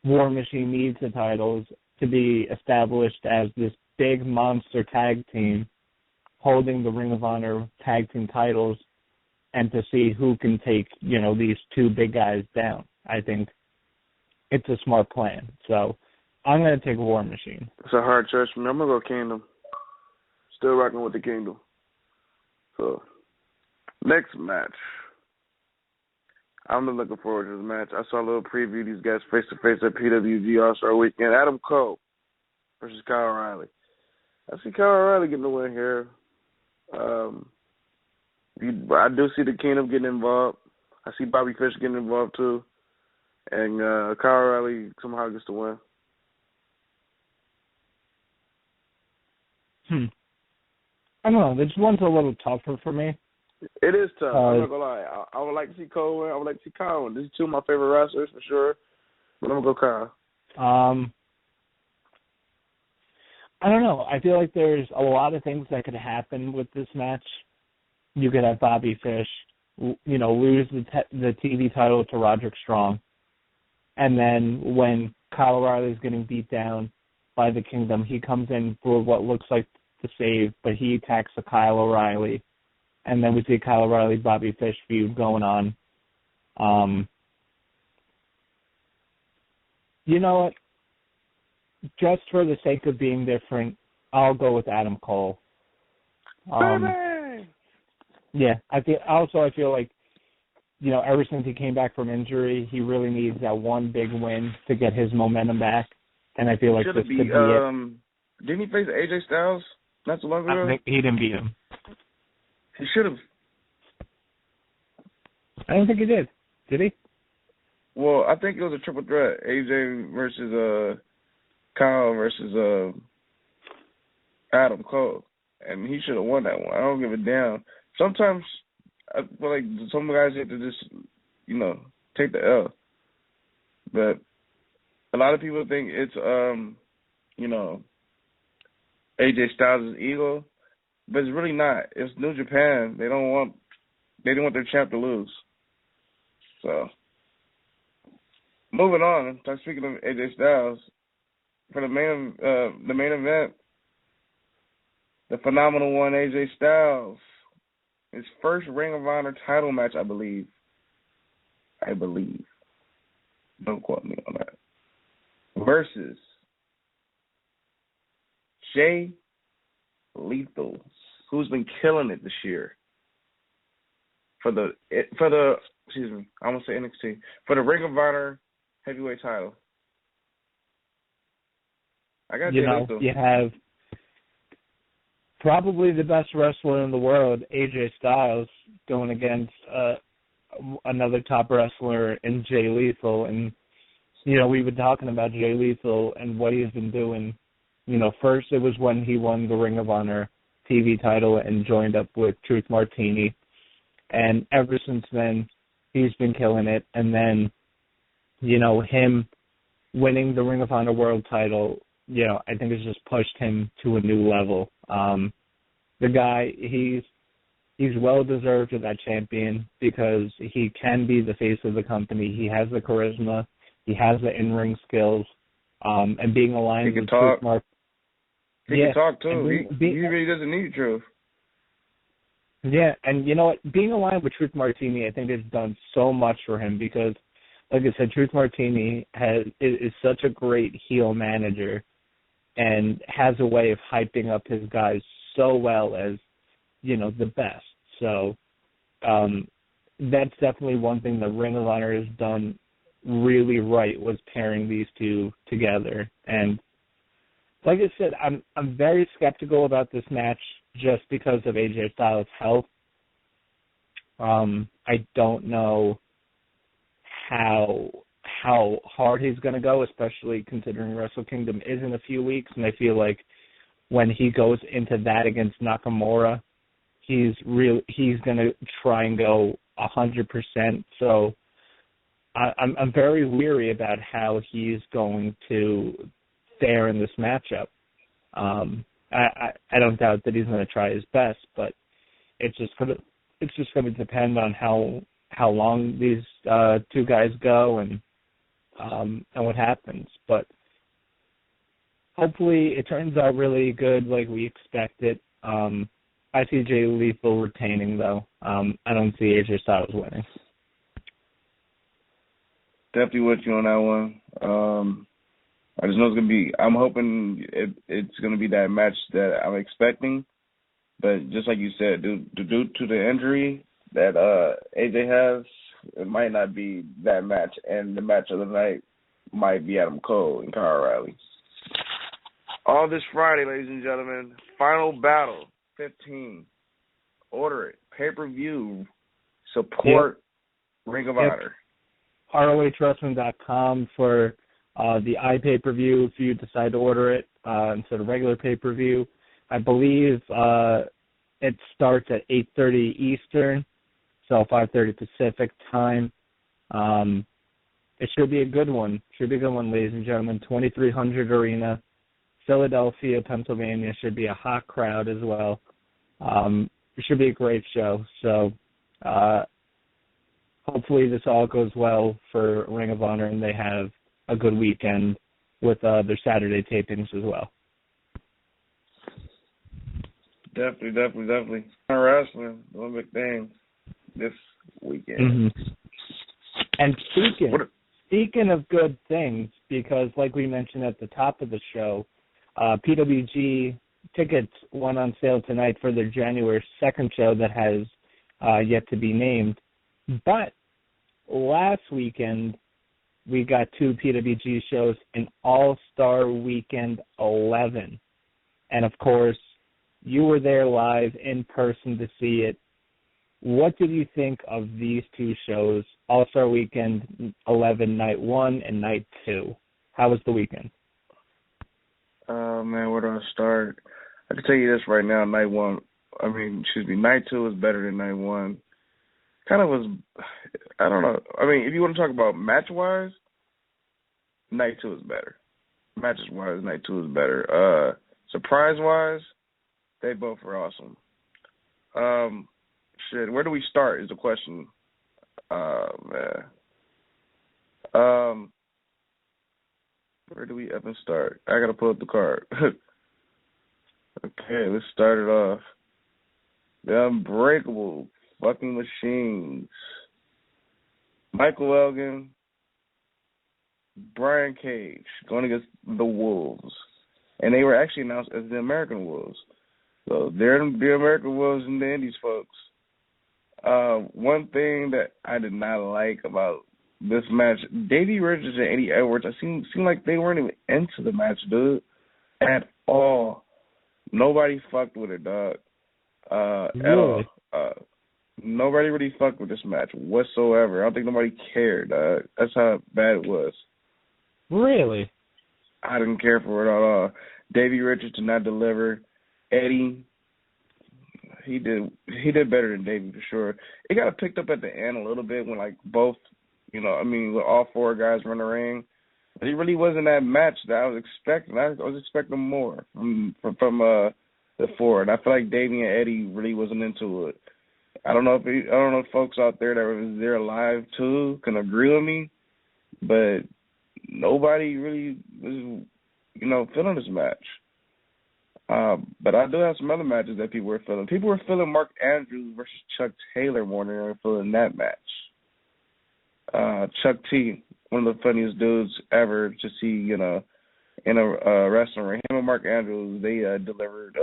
War Machine needs the titles to be established as this big monster tag team holding the Ring of Honor tag team titles, and to see who can take, you know, these two big guys down. I think it's a smart plan. So I'm going to take War Machine. It's a hard choice for me. I'm going to go Kingdom. Still rocking with the Kingdom. So, next match. I'm looking forward to this match. I saw a little preview. These guys face-to-face at PWG All-Star Weekend. Adam Cole versus Kyle O'Reilly. I see Kyle O'Reilly getting the win here. I do see the Kingdom getting involved. I see Bobby Fish getting involved too. And Kyle O'Reilly somehow gets the win. I don't know. This one's a little tougher for me. It is tough. I'm not going to lie. I would like to see Cole win. I would like to see Kyle win. These are two of my favorite wrestlers for sure. But I'm going to go Kyle. I don't know. I feel like there's a lot of things that could happen with this match. You could have Bobby Fish, you know, lose the TV title to Roderick Strong. And then when Kyle O'Reilly is getting beat down by the Kingdom, he comes in for what looks like the save, but he attacks the Kyle O'Reilly. And then we see Kyle O'Reilly, Bobby Fish feud going on. You know what? Just for the sake of being different, I'll go with Adam Cole. Yeah, I feel like, you know, ever since he came back from injury, he really needs that one big win to get his momentum back. And I feel like this could be it. Didn't he face AJ Styles not so long ago? I think he didn't beat him. He should have. I don't think he did. Did he? Well, I think it was a triple threat. AJ versus Kyle versus Adam Cole. And he should have won that one. I don't give a damn. Sometimes I feel like some guys have to just, you know, take the L. But a lot of people think it's, you know, AJ Styles' ego. But it's really not. It's New Japan. They don't want their champ to lose. So moving on. Speaking of AJ Styles, for the main event, the phenomenal one, AJ Styles, his first Ring of Honor title match, I believe. Don't quote me on that. Versus Jay Lethal, who's been killing it this year for the excuse me, I want to say NXT, for the Ring of Honor heavyweight title. I got Jay Lethal. You have probably the best wrestler in the world, AJ Styles, going against another top wrestler in Jay Lethal. And, we've been talking about Jay Lethal and what he's been doing. First it was when he won the Ring of Honor TV title and joined up with Truth Martini. And ever since then, he's been killing it. And then, him winning the Ring of Honor world title, I think it's just pushed him to a new level. The guy, he's well-deserved of that champion because he can be the face of the company. He has the charisma. He has the in-ring skills. And being aligned with Truth Martini. He can talk, too. He really doesn't need Truth. Yeah, and you know what? Being aligned with Truth Martini, I think, has done so much for him because, like I said, Truth Martini is such a great heel manager and has a way of hyping up his guys so well as, the best. So that's definitely one thing the Ring of Honor has done really right, was pairing these two together. And like I said, I'm very skeptical about this match just because of AJ Styles' health. I don't know how hard he's going to go, especially considering Wrestle Kingdom is in a few weeks, and I feel like when he goes into that against Nakamura, he's going to try and go 100%. So I'm very weary about how he's going to fare in this matchup. I don't doubt that he's going to try his best, but it's just going to depend on how long these two guys go and what happens. But hopefully it turns out really good, like we expected. I see Jay Lethal retaining, though. I don't see AJ Styles winning. Definitely with you on that one. I just know it's going to be – I'm hoping it's going to be that match that I'm expecting. But just like you said, due to the injury that AJ has, it might not be that match. And the match of the night might be Adam Cole and Kyle O'Reilly. All this Friday, ladies and gentlemen, Final Battle 15. Order it. Pay-per-view. Support Ring of Honor. ROHWrestling.com for the iPay-per-view if you decide to order it instead of regular pay-per-view. I believe it starts at 8:30 Eastern, so 5:30 Pacific time. It should be a good one. Ladies and gentlemen. 2300 Arena, Philadelphia, Pennsylvania. Should be a hot crowd as well. It should be a great show. So hopefully this all goes well for Ring of Honor and they have a good weekend with their Saturday tapings as well. Definitely. Wrestling, doing big things this weekend. Mm-hmm. And speaking of good things, because like we mentioned at the top of the show, PWG tickets went on sale tonight for their January 2nd show that has yet to be named. But last weekend, we got two PWG shows in All-Star Weekend 11. And, of course, you were there live in person to see it. What did you think of these two shows, All-Star Weekend 11, Night 1 and Night 2? How was the weekend? Man, where do I start? I can tell you this right now, Night 2 is better than Night 1. Kind of was, I don't know. I mean, if you want to talk about match-wise, Night 2 is better. Matches-wise, Night 2 is better. Surprise-wise, they both were awesome. Where do we start is the question. Man. Where do we even start? I gotta pull up the card. Okay, let's start it off. The Unbreakable fucking Machines. Michael Elgin, Brian Cage going against the Wolves. And they were actually announced as the American Wolves. So they're the American Wolves and the Indies folks. One thing that I did not like about this match, Davey Richards and Eddie Edwards, I seemed like they weren't even into the match, dude, at all. Nobody fucked with it, dog. At all. Nobody really fucked with this match whatsoever. I don't think nobody cared, dog. That's how bad it was. Really? I didn't care for it at all. Davey Richards did not deliver. Eddie, he did better than Davey for sure. It got picked up at the end a little bit when like both, with all four guys were in the ring. But it really wasn't that match that I was expecting. I was expecting more from the four, and I feel like Davey and Eddie really wasn't into it. I don't know if folks out there that was there live too can agree with me, but nobody really was, feeling this match. But I do have some other matches that people were feeling. People were feeling Mark Andrews versus Chuck Taylor more than they were feeling that match. Chuck T, one of the funniest dudes ever to see, in a wrestling ring. Him and Mark Andrews, they delivered.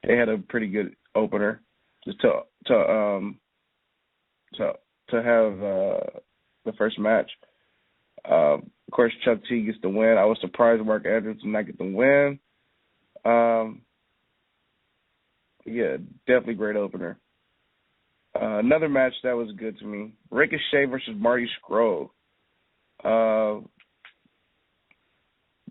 They had a pretty good opener just to have the first match. Of course, Chuck T gets the win. I was surprised Mark Andrews did not get the win. Yeah, definitely great opener. Another match that was good to me, Ricochet versus Marty Scurll.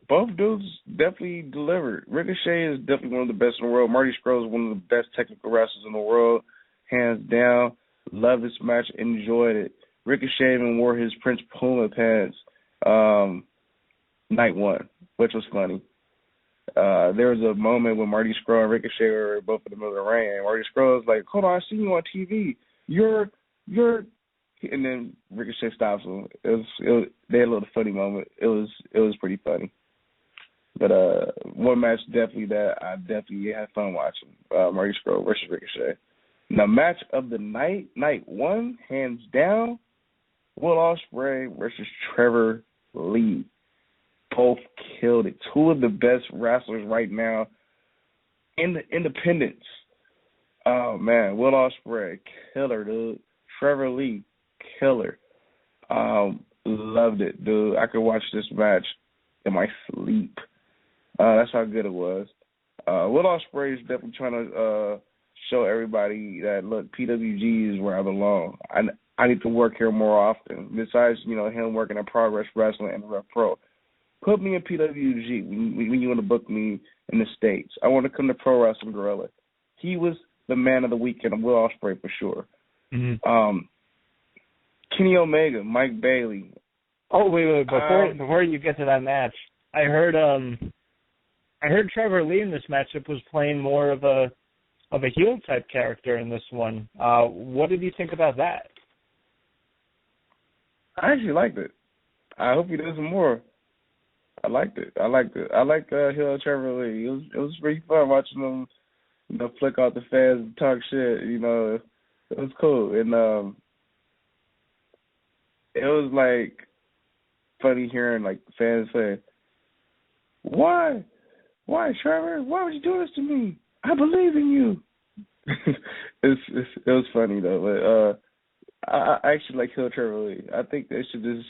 Both dudes definitely delivered. Ricochet is definitely one of the best in the world. Marty Scurll is one of the best technical wrestlers in the world, hands down. Love this match, enjoyed it. Ricochet even wore his Prince Puma pants night one, which was funny. There was a moment when Marty Scurll and Ricochet were both in the middle of the ring, and Marty Scurll was like, "Hold on, I see you on TV. You're," and then Ricochet stops him. They had a little funny moment. It was pretty funny. But one match definitely that I definitely had fun watching, Marty Scurll versus Ricochet. Now, match of the night one, hands down, Will Ospreay versus Trevor Lee. Both killed it. Two of the best wrestlers right now in the independents. Oh, man. Will Ospreay, killer, dude. Trevor Lee, killer. Loved it, dude. I could watch this match in my sleep. That's how good it was. Will Ospreay is definitely trying to show everybody that, look, PWG is where I belong. I need to work here more often. Besides, him working at Progress Wrestling and Rev Pro. Put me in PWG when you want to book me in the States. I want to come to Pro Wrestling Guerrilla. He was the man of the weekend, Will Ospreay for sure. Mm-hmm. Kenny Omega, Mike Bailey. Oh, wait, before you get to that match, I heard Trevor Lee in this matchup was playing more of a heel type character in this one. What did you think about that? I actually liked it. I hope he does some more. I liked it. I liked heel Trevor Lee. It was pretty fun watching him, flick out the fans and talk shit. It was cool, and it was like funny hearing like fans say, "Why, Trevor? Why would you do this to me? I believe in you." It was funny though, but I actually like heel Trevor Lee. I think they should just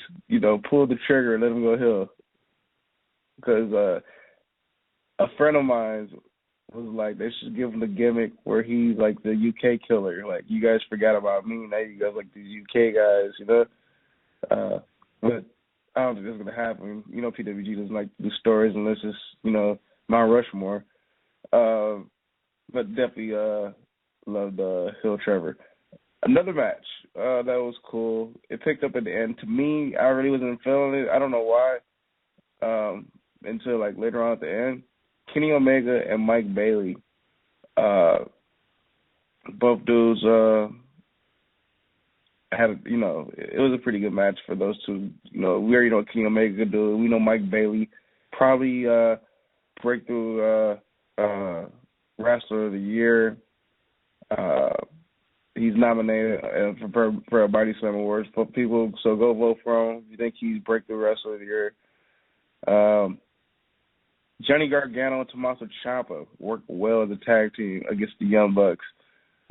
pull the trigger and let him go heel. Because a friend of mine was like, they should give him the gimmick where he's like the UK killer. Like, you guys forgot about me, now you guys like these UK guys, But I don't think that's going to happen. PWG doesn't like to do stories unless it's, Mount Rushmore. But definitely loved Hill Trevor. Another match that was cool. It picked up at the end. To me, I really wasn't feeling it. I don't know why. Until like later on at the end, Kenny Omega and Mike Bailey, both dudes it was a pretty good match for those two. We already know what Kenny Omega could do. We know Mike Bailey probably breakthrough wrestler of the year. He's nominated for a Body Slam Awards for people, so go vote for him if you think he's breakthrough wrestler of the year. Johnny Gargano and Tommaso Ciampa worked well as a tag team against the Young Bucks.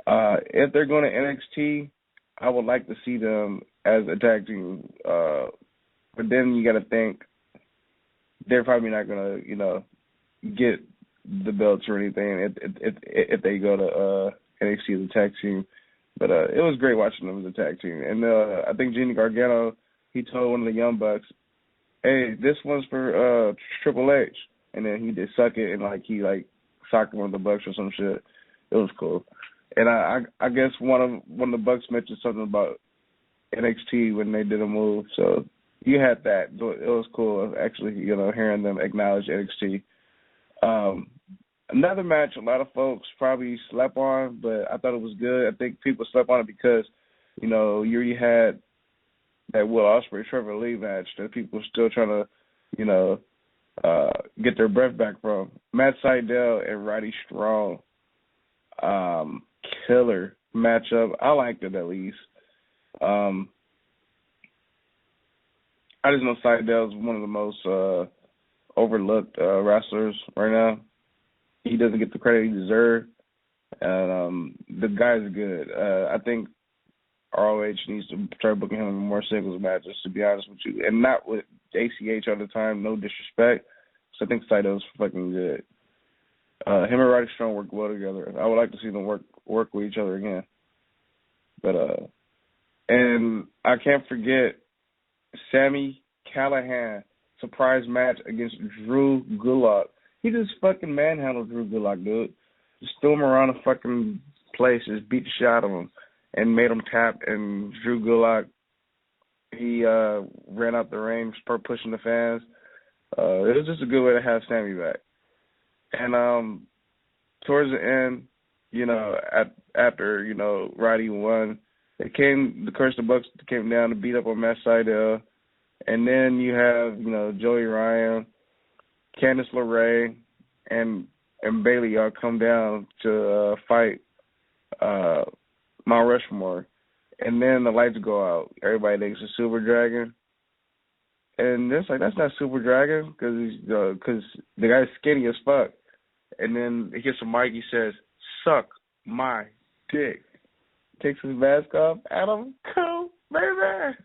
If they're going to NXT, I would like to see them as a tag team. But then you got to think they're probably not going to, get the belts or anything if they go to NXT as a tag team. But it was great watching them as a tag team. And I think Johnny Gargano, he told one of the Young Bucks, hey, this one's for Triple H. And then he did suck it and he socked one of the Bucks or some shit. It was cool. And I guess one of the Bucks mentioned something about NXT when they did a move. So you had that. It was cool actually, hearing them acknowledge NXT. Another match a lot of folks probably slept on, but I thought it was good. I think people slept on it because, you already had that Will Ospreay Trevor Lee match that people were still trying to, get their breath back from. Matt Sydal and Roddy Strong. Killer matchup. I liked it at least. I just know Sydal is one of the most overlooked wrestlers right now. He doesn't get the credit he deserves. And the guy's good. I think ROH needs to start booking him in more singles matches, to be honest with you. And not with ACH all the time, no disrespect. So I think Sydal's fucking good. Him and Roddy Strong work well together. I would like to see them work with each other again. But and I can't forget Sami Callihan surprise match against Drew Gulak. He just fucking manhandled Drew Gulak, dude. Just threw him around the fucking place, just beat the shit out of him, and made him tap. And Drew Gulak, he ran out the ring, started pushing the fans. It was just a good way to have Sami back. And towards the end, after Roddy won, the Curse of the Bucks came down to beat up on Matt Sydal, and then you have Joey Ryan, Candice LeRae, and Bayley all come down to fight Mount Rushmore, and then the lights go out. Everybody thinks it's Super Dragon. And it's that's not Super Dragon because the guy's skinny as fuck. And then he gets a mic. He says, "Suck my dick." Takes his mask off. Adam Cole, baby.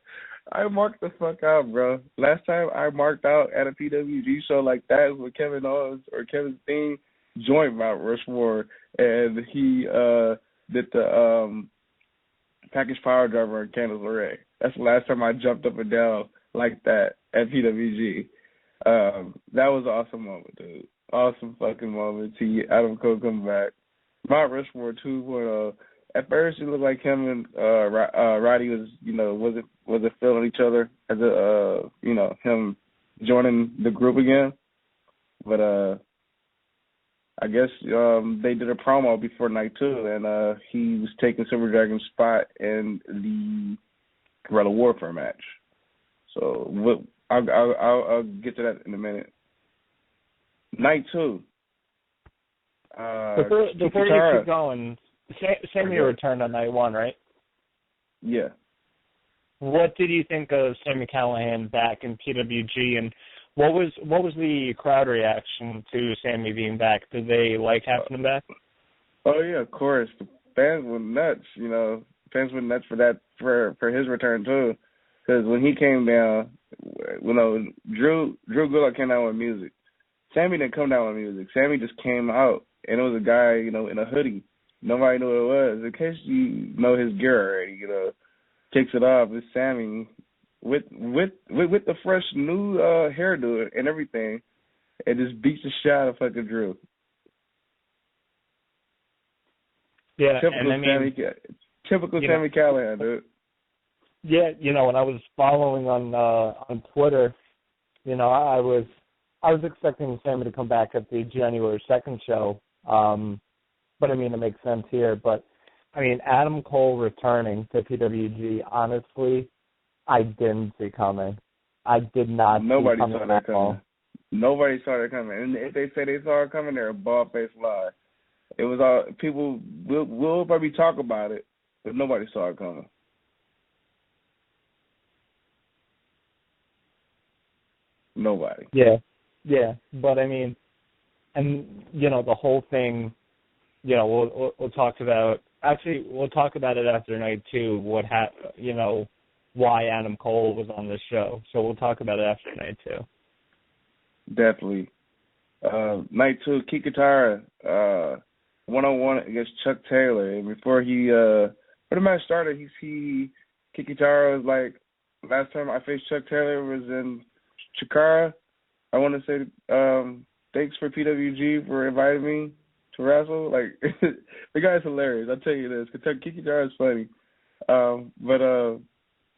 I marked the fuck out, bro. Last time I marked out at a PWG show like that was with Kevin Owens or Kevin Steen joined Mount Rushmore, and he did the package power driver on Candice LeRae. That's the last time I jumped up and down like that at PWG. That was an awesome moment, dude. Awesome fucking moment. See Adam Cole come back. Mount Rushmore 2.0. At first, it looked like him and Roddy wasn't feeling each other as him joining the group again. But I guess they did a promo before night 2, and he was taking Super Dragon's spot in the Guerrilla Warfare match. So I'll get to that in a minute. Night 2. Before you keep going, Sami returned on night 1, right? Yeah. What did you think of Sami Callihan back in PWG, and what was the crowd reaction to Sami being back? Did they like having him back? Oh yeah, of course. The fans went nuts. Fans went nuts for that for his return too. Because when he came down, Drew Gulak came down with music. Sami didn't come down with music. Sami just came out, and it was a guy, in a hoodie. Nobody knew what it was. In case you know his gear already, kicks it off. It's Sami with the fresh new hairdo and everything, and just beats the shit out of fucking Drew. Yeah, typical Sami Callihan, dude. Yeah, when I was following on Twitter, I was expecting Sami to come back at the January 2nd show, but it makes sense here. But I mean, Adam Cole returning to PWG, honestly, I didn't see coming. I did not Nobody see coming saw that at all. coming. Nobody saw that coming. And if they say they saw it coming, they're a bald-faced lie. It was all people will probably talk about it, but nobody saw it coming. Nobody. Yeah. But I mean, and the whole thing. We'll talk about. Actually, we'll talk about it after night 2. Why Adam Cole was on this show. So we'll talk about it after night 2. Definitely. Night 2, Kikatara, 1-on-1 against Chuck Taylor. And before the match started, Kikatara was like, last time I faced Chuck Taylor was in Chikara. I want to say thanks for PWG for inviting me to wrestle. Like, the guy's hilarious. I'll tell you this. Kikatara is funny.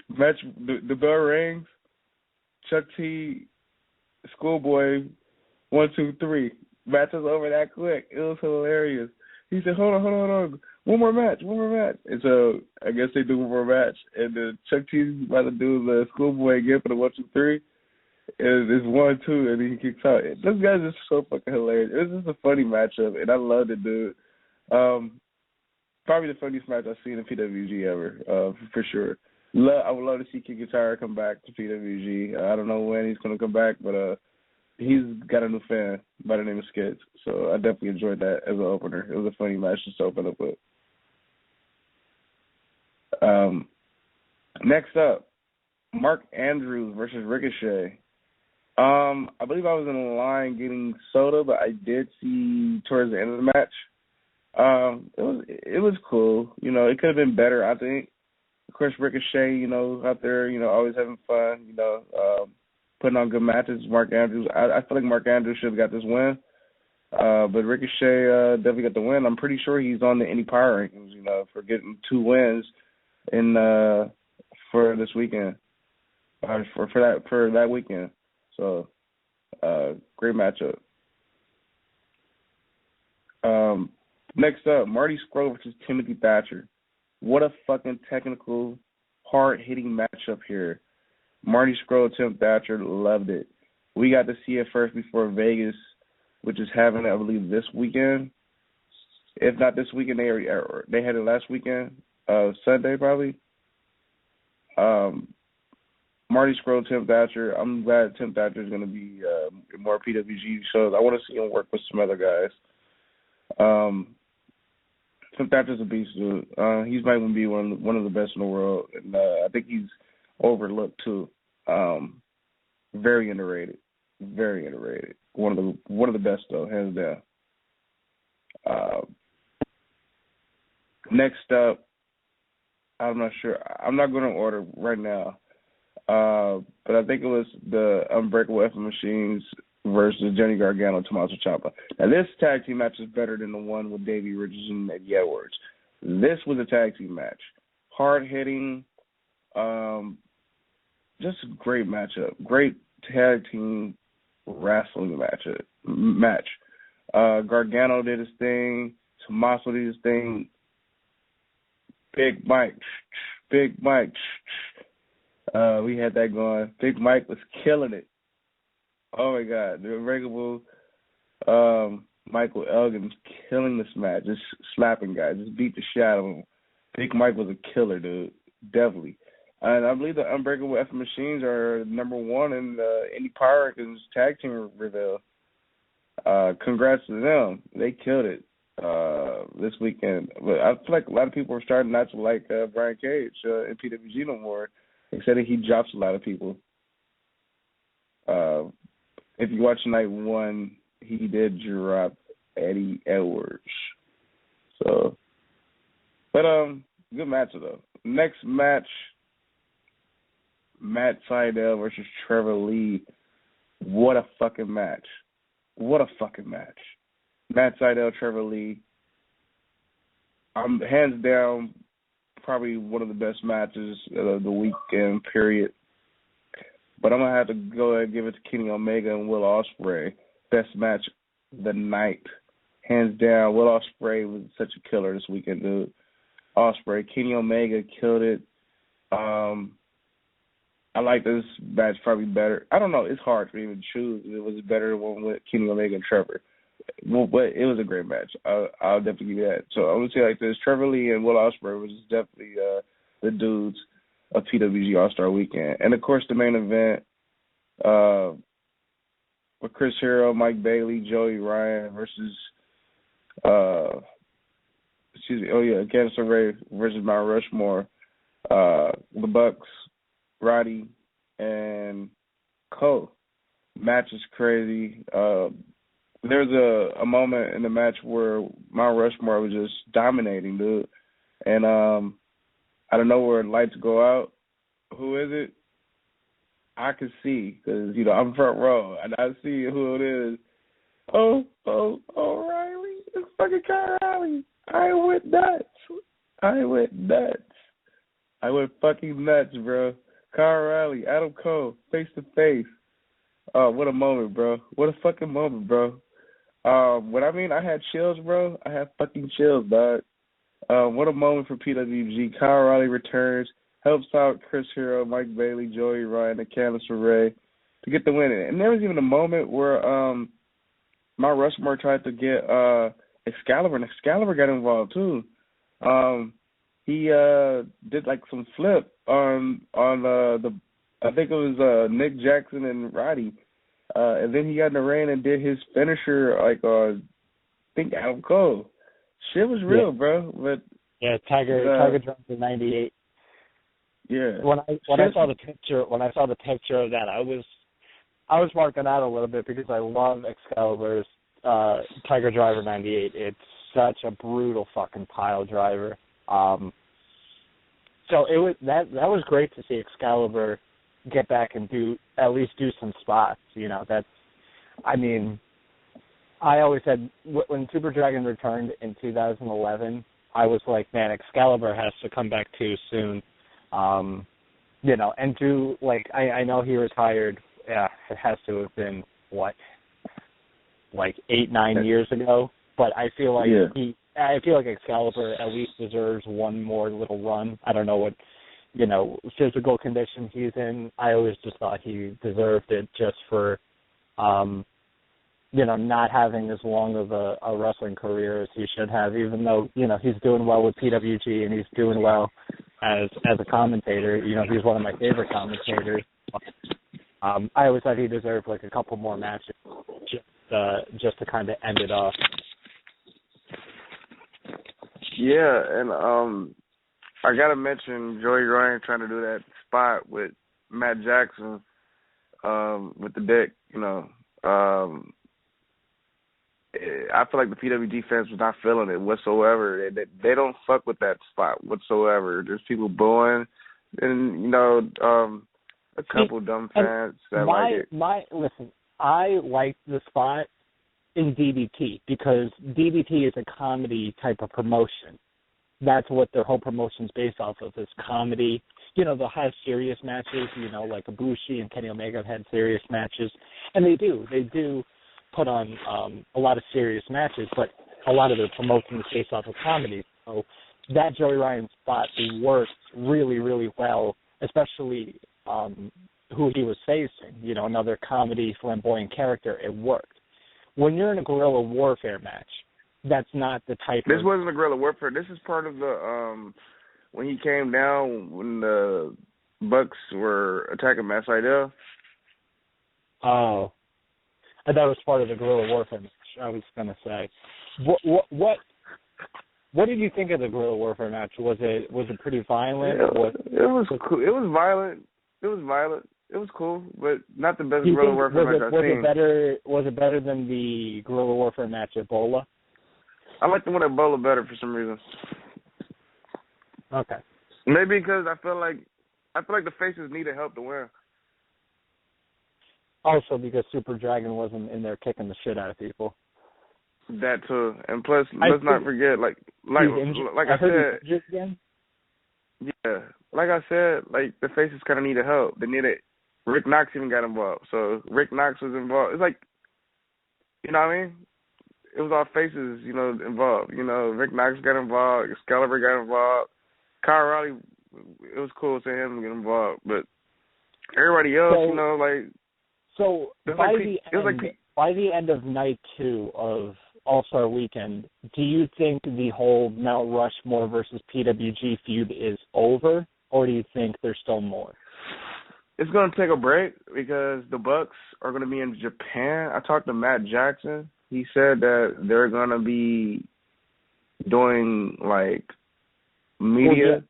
Match, the bell rings. Chuck T, Schoolboy, 1, 2, 3. Match was over that quick. It was hilarious. He said, hold on. One more match. And so I guess they do one more match. And then Chuck T's about to do the Schoolboy again for the 1, 2, 3. And it's 1, 2, and then he kicks out. Those guys are so fucking hilarious. It was just a funny matchup, and I loved it, dude. Probably the funniest match I've seen in PWG ever, for sure. I would love to see Kikatara come back to PWG. I don't know when he's going to come back, but he's got a new fan by the name of Skids. So I definitely enjoyed that as an opener. It was a funny match just to open up with. Next up, Mark Andrews versus Ricochet. I believe I was in a line getting soda, but I did see towards the end of the match. It was cool. It could have been better, I think. Of course, Ricochet, out there, always having fun, putting on good matches. Mark Andrews, I feel like Mark Andrews should have got this win. But Ricochet definitely got the win. I'm pretty sure he's on the Indie Power Rankings, for getting 2 wins for this weekend, for that weekend. So, great matchup. Next up, Marty Scurll versus Timothy Thatcher. What a fucking technical, hard-hitting matchup here. Marty Scurll, Tim Thatcher, loved it. We got to see it first before Vegas, which is having, I believe, this weekend. If not this weekend, they had it last weekend, Sunday probably. Marty Scurll, Tim Thatcher. I'm glad Tim Thatcher is going to be more PWG shows. I want to see him work with some other guys. Tim Thatcher's a beast, dude. He's might even be one of the best in the world, and I think he's overlooked too. Very underrated. One of the best though, hands down. Next up, I'm not sure. I'm not going to order right now, but I think it was the Unbreakable F Machines versus Johnny Gargano, Tommaso Ciampa. Now, this tag team match is better than the one with Davey Richardson and Eddie Edwards. This was a tag team match. Hard-hitting, just a great matchup. Great tag team wrestling match. Gargano did his thing. Tommaso did his thing. Big Mike. We had that going. Big Mike was killing it. Oh, my God. The Unbreakable Michael Elgin was killing this match, just slapping guys, just beat the shit out of him. Big Mike was a killer, dude. Definitely. And I believe the Unbreakable F Machines are number 1 in the Indie Power Rankings tag team reveal. Congrats to them. They killed it this weekend. But I feel like a lot of people are starting not to like Brian Cage in PWG no more. They said that he drops a lot of people. If you watch night 1, he did drop Eddie Edwards. So, but good match though. Next match, Matt Sydal versus Trevor Lee. What a fucking match! Matt Sydal, Trevor Lee. Hands down, probably one of the best matches of the weekend. Period. But I'm going to have to go ahead and give it to Kenny Omega and Will Ospreay. Best match of the night. Hands down, Will Ospreay was such a killer this weekend, dude. Ospreay. Kenny Omega killed it. I like this match probably better. I don't know. It's hard for me to choose. It was better than one with Kenny Omega and Trevor. Well, but it was a great match. I'll definitely give you that. So I'm going to say like this. Trevor Lee and Will Ospreay was definitely the dudes of PWG All-Star Weekend. And, of course, the main event with Chris Hero, Mike Bailey, Joey Ryan versus Candice LeRae versus Mount Rushmore. The Bucks, Roddy, and Cole. Match is crazy. There's a moment in the match where Mount Rushmore was just dominating, dude. And out of nowhere, lights go out. Who is it? I can see because, I'm front row, and I see who it is. Oh, Riley. It's fucking Kyle Riley. I went fucking nuts, bro. Kyle Riley, Adam Cole, face to face. Oh, what a moment, bro. What a fucking moment, bro. I had chills, bro. I had fucking chills, dog. What a moment for PWG. Kyle Riley returns, helps out Chris Hero, Mike Bailey, Joey Ryan, and Candice LeRae to get the win. And there was even a moment where Mount Rushmore tried to get Excalibur, and Excalibur got involved too. He did like some flip on I think it was Nick Jackson and Roddy. And then he got in the ring and did his finisher I think Adam Cole. Shit was real, bro. But Tiger Drums in '98. Yeah. When I saw the picture of that, I was marking out a little bit because I love Excalibur's Tiger Driver '98. It's such a brutal fucking pile driver. So it was that was great to see Excalibur get back and at least do some spots. I always said when Super Dragon returned in 2011, I was like, man, Excalibur has to come back too soon. And do I know he retired. Yeah, it has to have been 8-9 years ago. But I feel like Excalibur at least deserves one more little run. I don't know what physical condition he's in. I always just thought he deserved it just for not having as long of a wrestling career as he should have, even though he's doing well with PWG and he's doing well as a commentator. He's one of my favorite commentators. I always thought he deserved a couple more matches just to kind of end it off. Yeah, and I gotta mention Joey Ryan trying to do that spot with Matt Jackson with the dick. I feel like the PWG fans was not feeling it whatsoever. They don't fuck with that spot whatsoever. There's people booing, and a couple dumb fans that like it. Listen, I like the spot in DDT because DDT is a comedy type of promotion. That's what their whole promotion's based off of, is comedy. They'll have serious matches, like Ibushi and Kenny Omega have had serious matches. And they do put on a lot of serious matches, but a lot of their promotion is based off of comedy. So that Joey Ryan spot worked really, really well, especially who he was facing, another comedy flamboyant character. It worked. When you're in a guerrilla warfare match, that's not the type This wasn't a guerrilla warfare. This is part of the when he came down when the Bucks were attacking Matt Sydal. Oh, I thought it was part of the guerrilla warfare match. I was gonna say, what did you think of the guerrilla warfare match? Was it pretty violent? It was cool. It was violent. It was cool, but not the best guerrilla warfare match I've seen. Was it better than the guerrilla warfare match at Bola? I like the one at Bola better for some reason. Okay. Maybe because I feel like the faces needed help to win. Also because Super Dragon wasn't in there kicking the shit out of people. That too, and plus let's not forget like I said. Again? Yeah, like I said, the faces kind of needed help. They needed. Rick Knox even got involved, so Rick Knox was involved. It's like, you know what I mean? it was all faces, involved. Rick Knox got involved, Excalibur got involved, Kyle O'Reilly. It was cool to him get involved, but everybody else, So by the end of night 2 of All-Star Weekend, do you think the whole Mount Rushmore versus PWG feud is over, or do you think there's still more? It's going to take a break because the Bucks are going to be in Japan. I talked to Matt Jackson. He said that they're going to be doing, media.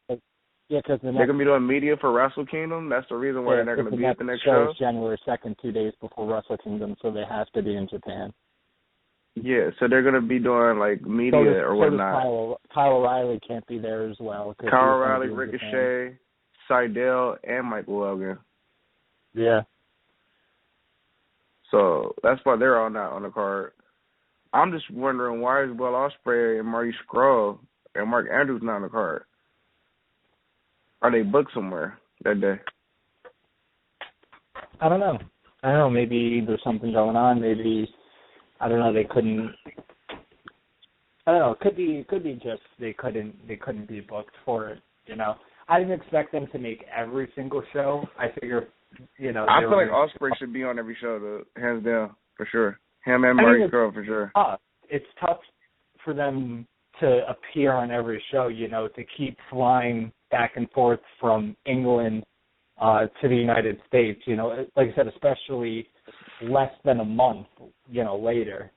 Yeah, because they're going to be doing media for Wrestle Kingdom. That's the reason why they're not going to be at the next show. Is January 2nd, 2 days before Wrestle Kingdom, so they have to be in Japan. Yeah, so they're going to be doing, media or whatnot. Kyle O'Reilly can't be there as well. Kyle O'Reilly, Ricochet, Seidel, and Michael Elgin. Yeah. So that's why they're all not on the card. I'm just wondering why is Will Ospreay and Marty Scurll and Mark Andrews not on the card? Are they booked somewhere that day? I don't know. Maybe there's something going on. Maybe, I don't know, they couldn't. I don't know. It could be just they couldn't be booked for it, I didn't expect them to make every single show. I figure, I feel like Ospreay should be on every show, though, hands down, for sure. Him and Marty Scurll, for sure. It's tough for them to appear on every show, to keep flying back and forth from England to the United States, like I said, especially less than a month, later.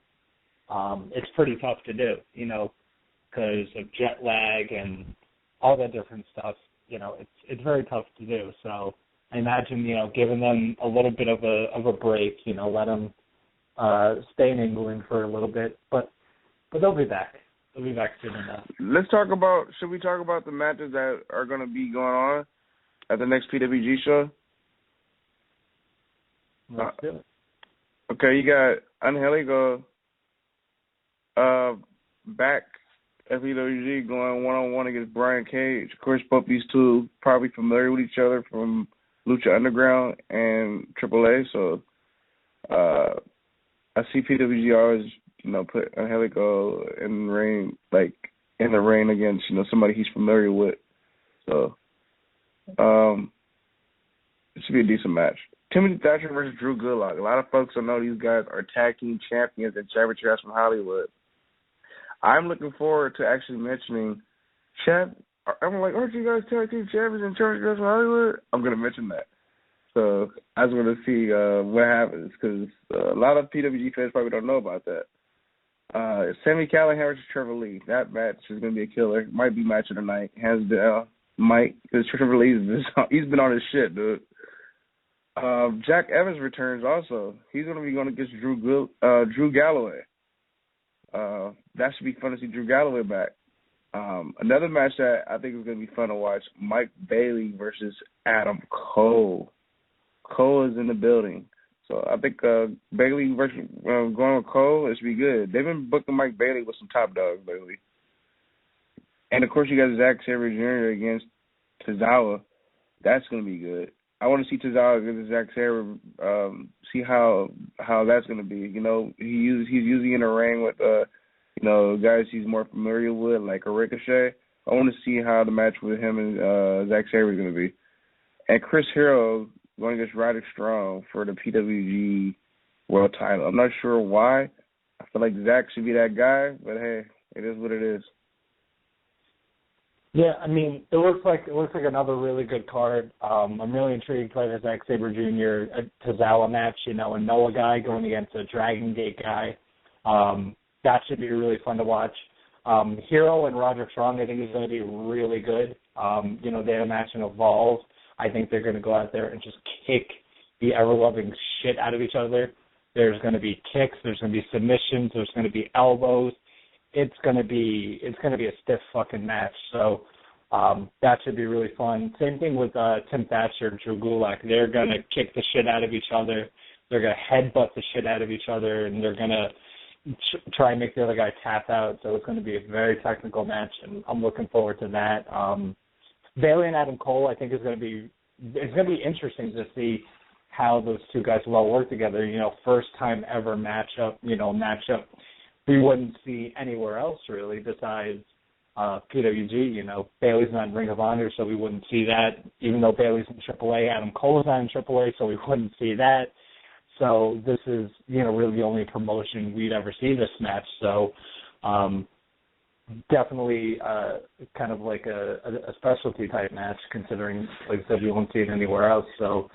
It's pretty tough to do, because of jet lag and all that different stuff. It's very tough to do. So I imagine, giving them a little bit of a break, let them stay in England for a little bit, but they'll be back. They'll be back soon enough. Should we talk about the matches that are going to be going on at the next PWG show? Let's do it. Okay, you got Angelico back at PWG going one-on-one against Brian Cage. Of course, both these two probably familiar with each other from Lucha Underground and AAA, so I see PWG always, put Angelico in the ring against, somebody he's familiar with. So it should be a decent match. Timothy Thatcher versus Drew Goodlock. A lot of folks don't know these guys are tag team champions and champions from Hollywood. I'm looking forward to actually mentioning I'm like, aren't you guys tag team champions and champions from Hollywood? I'm going to mention that. So I just want to see what happens because a lot of PWG fans probably don't know about that. Sami Callihan versus Trevor Lee. That match is going to be a killer. Might be match of the night. Hands down. Might, because Trevor Lee, he's been on his shit, dude. Jack Evans returns also. He's going to be going against Drew Galloway. That should be fun to see Drew Galloway back. Another match that I think is going to be fun to watch, Mike Bailey versus Adam Cole. Cole is in the building. So I think Bailey versus going with Cole, it should be good. They've been booking Mike Bailey with some top dogs lately. And, of course, you got Zack Sabre Jr. against Tozawa. That's going to be good. I want to see Tozawa against Zack Sabre, see how that's going to be. He's usually in the ring with, guys he's more familiar with, like a Ricochet. I want to see how the match with him and Zack Sabre is going to be. And Chris Hero going against Roderick Strong for the PWG World Title. I'm not sure why. I feel like Zack should be that guy, but hey, it is what it is. Yeah, I mean, it looks like another really good card. I'm really intrigued by the Zack Sabre Jr. Tozawa match. A Noah guy going against a Dragon Gate guy. That should be really fun to watch. Hero and Roderick Strong, I think, is going to be really good. They had a match in Evolve. I think they're going to go out there and just kick the ever-loving shit out of each other. There's going to be kicks. There's going to be submissions. There's going to be elbows. It's going to be a stiff fucking match. So that should be really fun. Same thing with Tim Thatcher and Drew Gulak. They're going to kick the shit out of each other. They're going to headbutt the shit out of each other, and they're going to try and make the other guy tap out. So it's going to be a very technical match, and I'm looking forward to that. Bailey and Adam Cole, I think, it's going to be interesting to see how those two guys will all work together. First time ever matchup we wouldn't see anywhere else really besides PWG. You know, Bayley's not in Ring of Honor, so we wouldn't see that. Even though Bayley's in AAA, Adam Cole's not in AAA, so we wouldn't see that. So this is, you know, really the only promotion we'd ever see this match. So definitely kind of like a specialty type match, considering, like I said, we won't see it anywhere else. So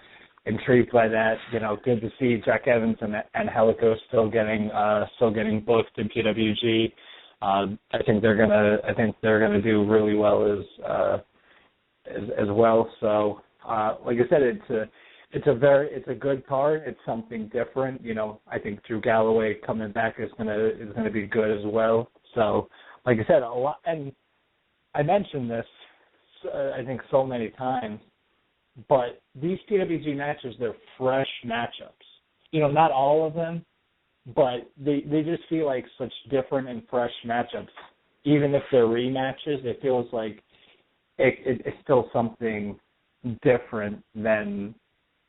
intrigued by that. You know, good to see Jack Evans and Helico still getting booked in PWG. I think they're gonna do really well as well. So like I said, it's a good card. It's something different. You know, I think Drew Galloway coming back is gonna be good as well. So like I said, a lot, and I mentioned this I think so many times, but these PWG matches, they're fresh matchups. You know, not all of them, but they just feel like such different and fresh matchups. Even if they're rematches, it feels like it's still something different than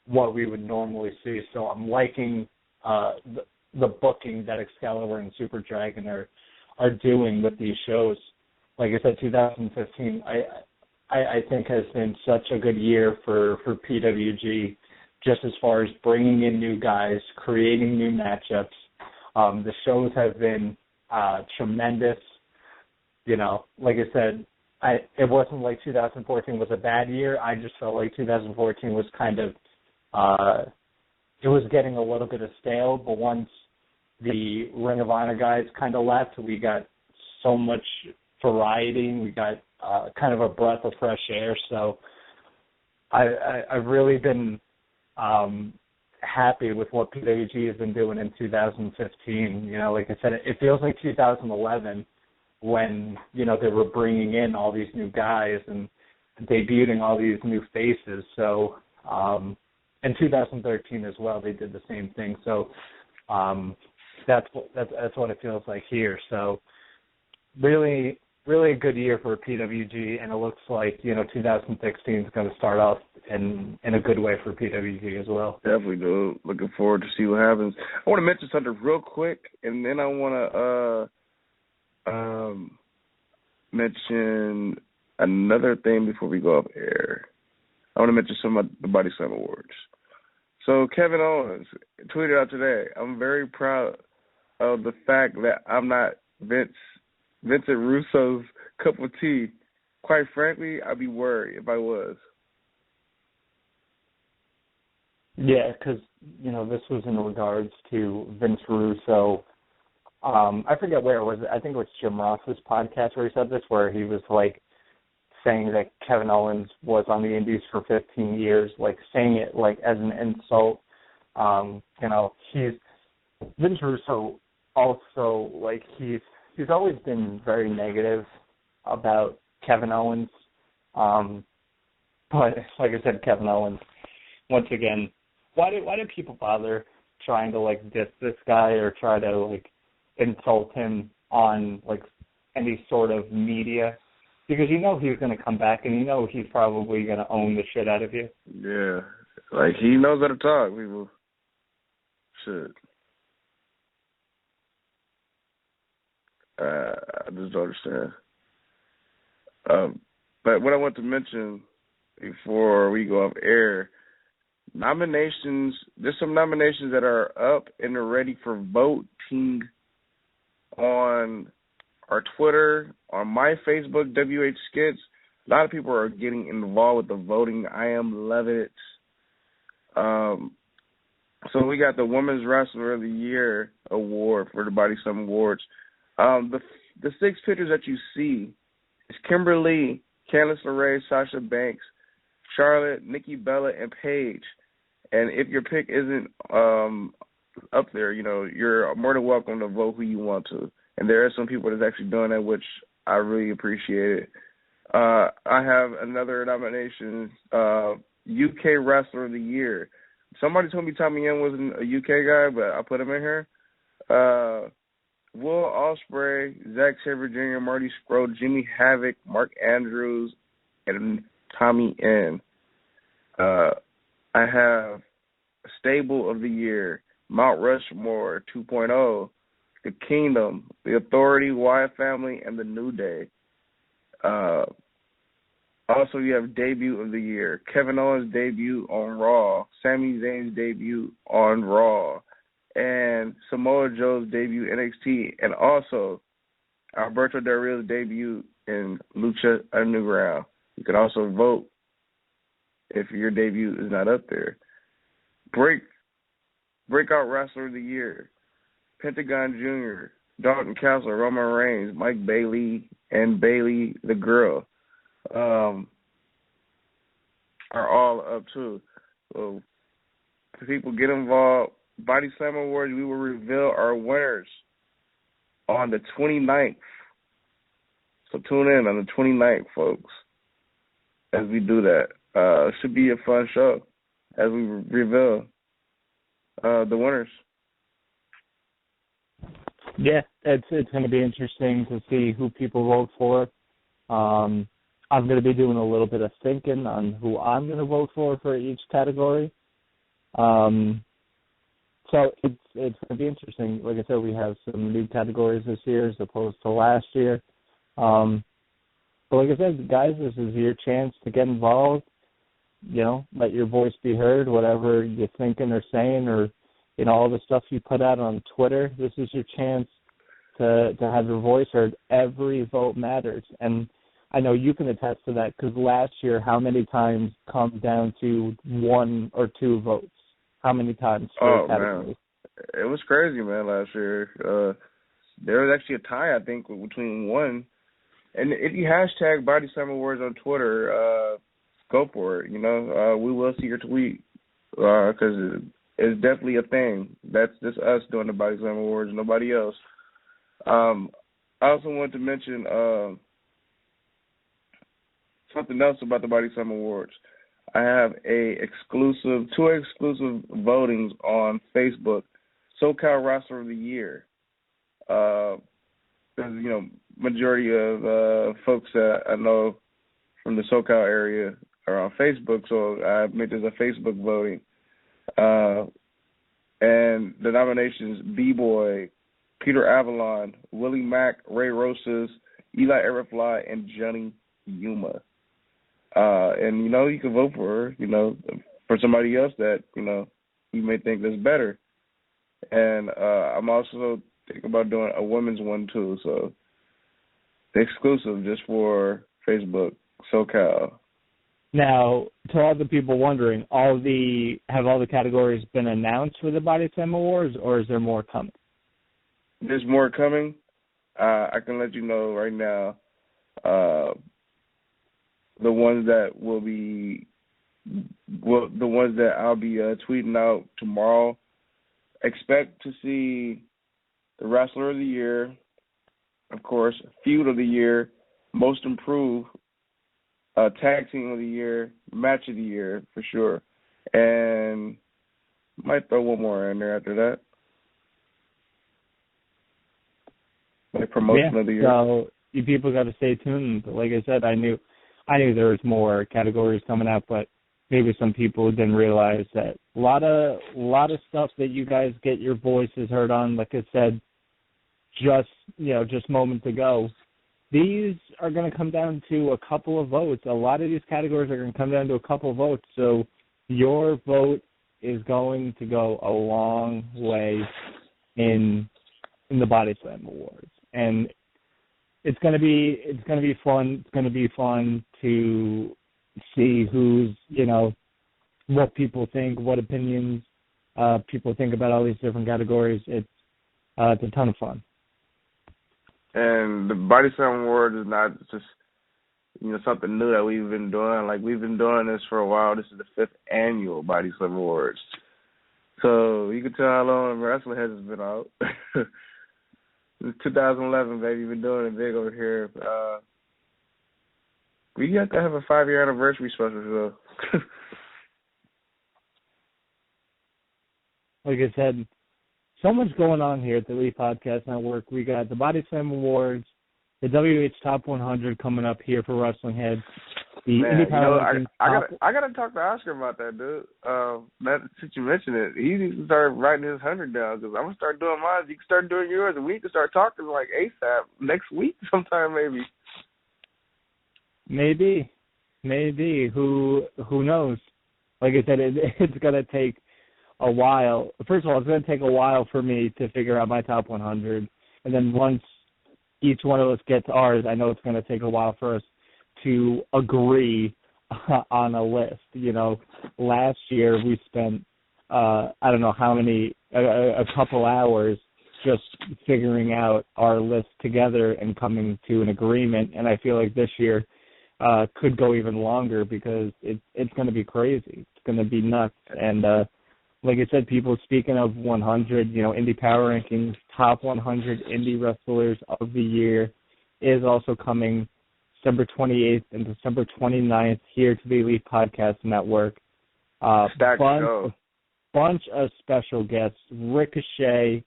what we would normally see. So I'm liking the booking that Excalibur and Super Dragon are doing with these shows. Like I said, 2015, I think has been such a good year for PWG, just as far as bringing in new guys, creating new matchups. The shows have been tremendous. You know, like I said, it wasn't like 2014 was a bad year. I just felt like 2014 was kind of, it was getting a little bit of stale, but once the Ring of Honor guys kind of left, we got so much variety. We got kind of a breath of fresh air. So I've really been happy with what PWG has been doing in 2015. You know, like I said, it feels like 2011 when, you know, they were bringing in all these new guys and debuting all these new faces. So, in 2013 as well, they did the same thing. So, that's what it feels like here. So, really a good year for PWG, and it looks like, you know, 2016 is going to start off in a good way for PWG as well. Definitely, dude. Looking forward to see what happens. I want to mention something real quick, and then I want to mention another thing before we go off air. I want to mention some of the Body Slam Awards. So Kevin Owens tweeted out today, "I'm very proud of the fact that I'm not Vincent Russo's cup of tea. Quite frankly, I'd be worried if I was." Yeah, because, you know, this was in regards to Vince Russo. I forget where it was. I think it was Jim Ross's podcast where he said this, where he was, like, saying that Kevin Owens was on the Indies for 15 years, like, saying it, like, as an insult. You know, Vince Russo also, like, he's always been very negative about Kevin Owens. But like I said, Kevin Owens, once again, why do people bother trying to, like, diss this guy or try to, like, insult him on, like, any sort of media? Because you know he's going to come back, and you know he's probably going to own the shit out of you. Yeah. Like, he knows how to talk, people. Shit. I just don't understand. But what I want to mention before we go off air, nominations, there's some nominations that are up and are ready for voting on our Twitter, on my Facebook, WH Skits. A lot of people are getting involved with the voting. I am loving it. So we got the Women's Wrestler of the Year award for the Body Slam Awards. The 6 pictures that you see is Kimberly, Candice LeRae, Sasha Banks, Charlotte, Nikki Bella, and Paige. And if your pick isn't up there, you know, you're more than welcome to vote who you want to. And there are some people that's actually doing that, which I really appreciate it. I have another nomination, UK Wrestler of the Year. Somebody told me Tommy Young wasn't a UK guy, but I put him in here. Will Ospreay, Zack Sabre Jr., Marty Scurll, Jimmy Havoc, Mark Andrews, and Tommy N. I have Stable of the Year, Mount Rushmore 2.0, the Kingdom, the Authority, Wyatt Family, and the New Day. Also, you have debut of the year. Kevin Owens' debut on Raw. Sami Zayn's debut on Raw. And Samoa Joe's debut NXT. And also, Alberto Del Rio's debut in Lucha Underground. You can also vote if your debut is not up there. Breakout Wrestler of the Year. Pentagon Jr., Dalton Castle, Roman Reigns, Mike Bailey, and Bailey the Girl. Are all up too. So people get involved. Body Slam Awards, we will reveal our winners on the 29th. So tune in on the 29th, folks, as we do that. It should be a fun show as we reveal the winners. Yeah, it's going to be interesting to see who people vote for. I'm going to be doing a little bit of thinking on who I'm going to vote for each category. So it's going to be interesting. Like I said, we have some new categories this year as opposed to last year. But like I said, guys, this is your chance to get involved. You know, let your voice be heard, whatever you're thinking or saying, or you know, all the stuff you put out on Twitter. This is your chance to have your voice heard. Every vote matters, and I know you can attest to that because last year, how many times come down to 1 or 2 votes? How many times? Man, it was crazy, man. Last year, there was actually a tie, I think, between 1. And if you hashtag Body Slam Awards on Twitter, go for it. You know, we will see your tweet because it's definitely a thing. That's just us doing the Body Slam Awards, nobody else. I also want to mention something else about the Body Slam Awards. I have two exclusive votings on Facebook. SoCal Wrestler of the Year. Because, you know, majority of folks that I know from the SoCal area are on Facebook, so I made this a Facebook voting. And the nominations: B-Boy, Peter Avalon, Willie Mack, Ray Rosas, Eli Everfly, and Johnny Yuma. And, you know, you can vote for her, you know, for somebody else that, you know, you may think that's better. And I'm also thinking about doing a women's one, too. So, exclusive just for Facebook, SoCal. Now, to all the people wondering, have all the categories been announced for the Body Slam Awards, or is there more coming? There's more coming. I can let you know right now. The ones that I'll be tweeting out tomorrow. Expect to see the Wrestler of the Year, of course, Feud of the Year, Most Improved, Tag Team of the Year, Match of the Year for sure, and might throw one more in there after that. Like Promotion of the Year. So you people got to stay tuned. Like I said, I knew there was more categories coming out, but maybe some people didn't realize that a lot of stuff that you guys get your voices heard on. Like I said, just moments ago, these are going to come down to a couple of votes. A lot of these categories are going to come down to a couple of votes. So your vote is going to go a long way in the Body Slam Awards, and it's going to be fun. It's going to be fun to see who's, you know, what people think, what opinions people think about all these different categories. It's a ton of fun. And the Body Slam Awards is not just, you know, something new that we've been doing. Like, we've been doing this for a while. This is the 5th annual Body Slam Awards. So you can tell how long Wrestling Heads has been out. It's 2011, baby. We've been doing it big over here. We have to have a 5-year anniversary special, so. Like I said, so much going on here at the Elite Podcast Network. We got the Body Slam Awards, the WH Top 100 coming up here for Wrestling Heads. The Man, Indy Power Rankings I gotta talk to Oscar about that, dude. That since you mentioned it, he needs to start writing his 100 down because I'm gonna start doing mine. You can start doing yours, and we can start talking like ASAP next week, sometime maybe. Maybe. Who knows? Like I said, it's gonna take a while. First of all, it's gonna take a while for me to figure out my top 100, and then once each one of us gets ours, I know it's gonna take a while for us to agree on a list. You know, last year we spent I don't know how many a couple hours just figuring out our list together and coming to an agreement, and I feel like this year could go even longer because it's going to be crazy. It's going to be nuts. And like I said, people speaking of 100, you know, Indie Power Rankings, top 100 indie wrestlers of the year is also coming December 28th and December 29th here to the Elite Podcast Network. Bunch of special guests: Ricochet,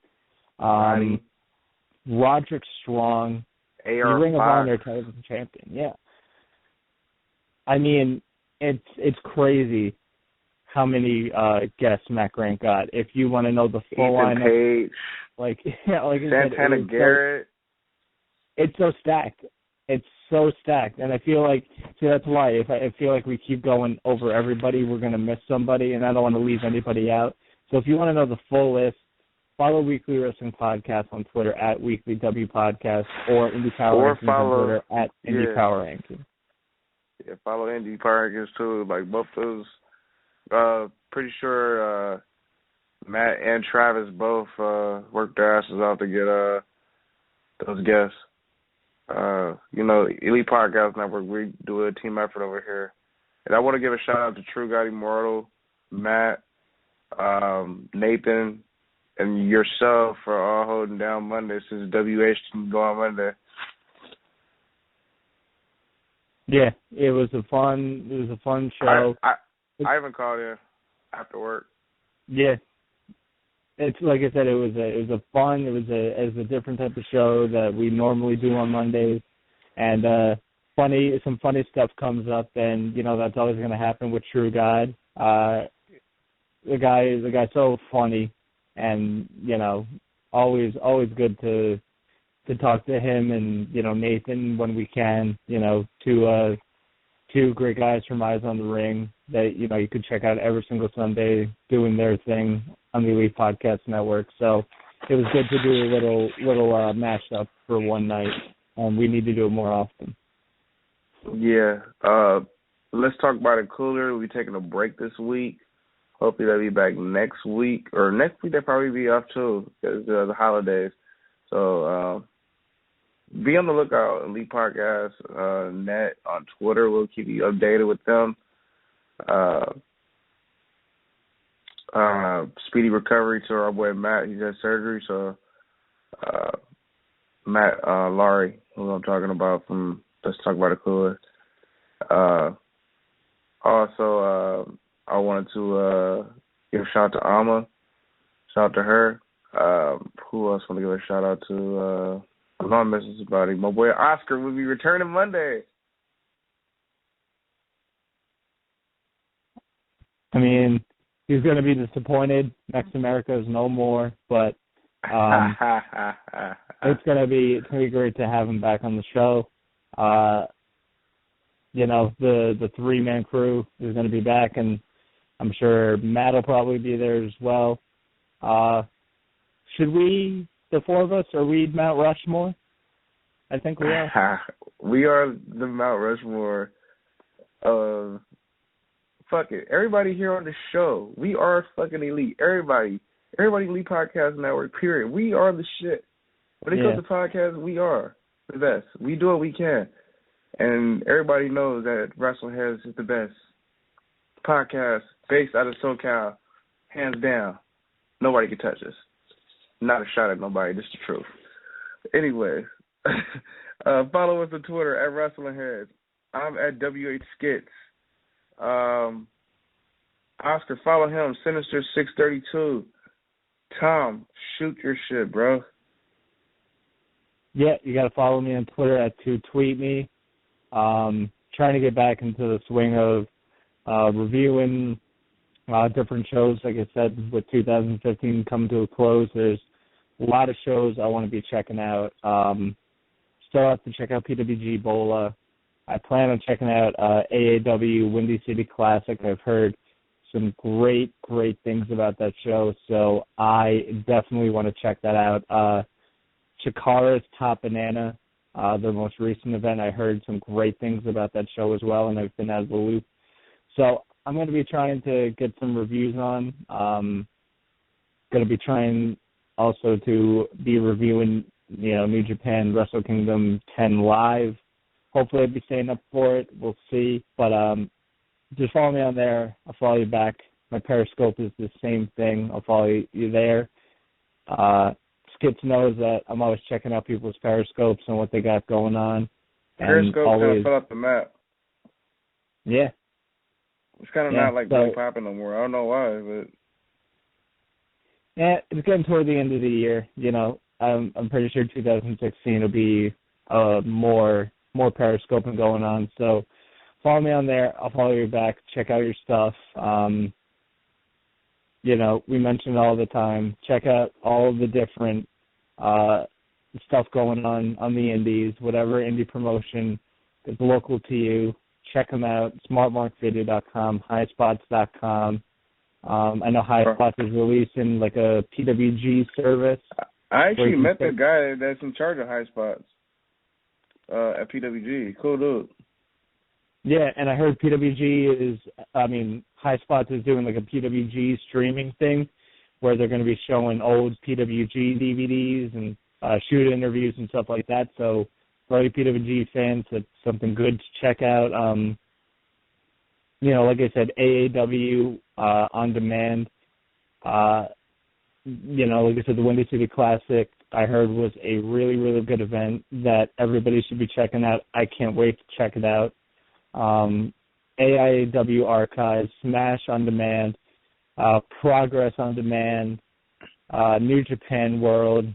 Roderick Strong, the Ring of Honor television champion. Yeah, I mean it's crazy how many guests Matt Grant got. If you want to know the full lineup, like Santana Garrett, it's so stacked. It's so stacked, and I feel like, that's why I feel like we keep going over everybody, we're going to miss somebody, and I don't want to leave anybody out. So if you want to know the full list, follow Weekly Wrestling Podcast on Twitter at WeeklyWPodcast or Indie Power Rankings on Twitter at Indie Power Rankings. Yeah, follow Indie Power Rankings too. Like both those, pretty sure Matt and Travis both worked their asses out to get those guests. You know, Elite Podcast Network, we do a team effort over here. And I want to give a shout out to True God Immortal, Matt, Nathan, and yourself for all holding down Monday since WH can go on Monday. Yeah, it was a fun show. I haven't called you after work. Yeah. It's like I said, it was a different type of show that we normally do on Mondays, and some funny stuff comes up, and you know that's always going to happen with True God. The guy's so funny, and you know always good to talk to him, and you know Nathan when we can. You know two great guys from Eyes on the Ring that you know you could check out every single Sunday doing their thing on the Elite Podcast Network. So it was good to do a little mashup for one night, and we need to do it more often. Yeah. Let's talk about it cooler. We'll be taking a break this week. Hopefully they'll be back next week. Or next week they'll probably be off too because the holidays. So be on the lookout. Elite Podcast Net on Twitter. We'll keep you updated with them. Speedy recovery to our boy Matt. He's had surgery, so Matt Laurie, who I'm talking about from Let's Talk About It Cooler. Also, I wanted to give a shout out to Alma. Shout out to her. Who else want to give a shout out to? I'm not missing somebody. My boy Oscar will be returning Monday. I mean, he's going to be disappointed. Next America is no more, but it's going to be great to have him back on the show. You know, the three-man crew is going to be back, and I'm sure Matt will probably be there as well. Should we, the four of us, are we Mount Rushmore? I think we are. We are the Mount Rushmore of fuck it. Everybody here on the show, we are fucking elite. Everybody Elite Podcast Network, period. We are the shit. When it comes to podcasts, we are the best. We do what we can. And everybody knows that WrestleHeads is the best podcast based out of SoCal, hands down. Nobody can touch us. Not a shot at nobody, just the truth. Anyway, follow us on Twitter at WrestlingHeads. I'm at WH Skits. Oscar, follow him, Sinister632. Tom, shoot your shit, bro. Yeah, you got to follow me on Twitter at @2tweetme. trying to get back into the swing of reviewing different shows. Like I said, with 2015 coming to a close, there's a lot of shows I want to be checking out. Still have to check out PWG Bola. I plan on checking out AAW Windy City Classic. I've heard some great things about that show, so I definitely want to check that out. Chikara's Top Banana, their most recent event, I heard some great things about that show as well, and I've been out of the loop. So I'm going to be trying to get some reviews on. Going to be trying also to be reviewing, New Japan Wrestle Kingdom 10 live. Hopefully I'll be staying up for it. We'll see. But just follow me on there. I'll follow you back. My Periscope is the same thing. I'll follow you there. Skits knows that I'm always checking out people's Periscopes and what they got going on. Periscope kind of fell off the map. Yeah. It's kind of not like really popping no more. I don't know why, but yeah, it's getting toward the end of the year. I'm pretty sure 2016 will be more Periscoping going on. So follow me on there. I'll follow you back. Check out your stuff. We mention it all the time. Check out all the different stuff going on the indies, whatever indie promotion is local to you. Check them out, smartmarkvideo.com, highspots.com. I know Highspots is releasing like a PWG service. I actually met the guy that's in charge of Highspots at PWG. Cool dude. Yeah, and I heard Highspots is doing like a PWG streaming thing where they're going to be showing old PWG DVDs and shoot interviews and stuff like that. So for all you PWG fans, that's something good to check out. Like I said, AAW on demand. Like I said, the Windy City Classic, I heard, was a really, really good event that everybody should be checking out. I can't wait to check it out. AIAW Archives, Smash on demand, Progress on demand, New Japan World,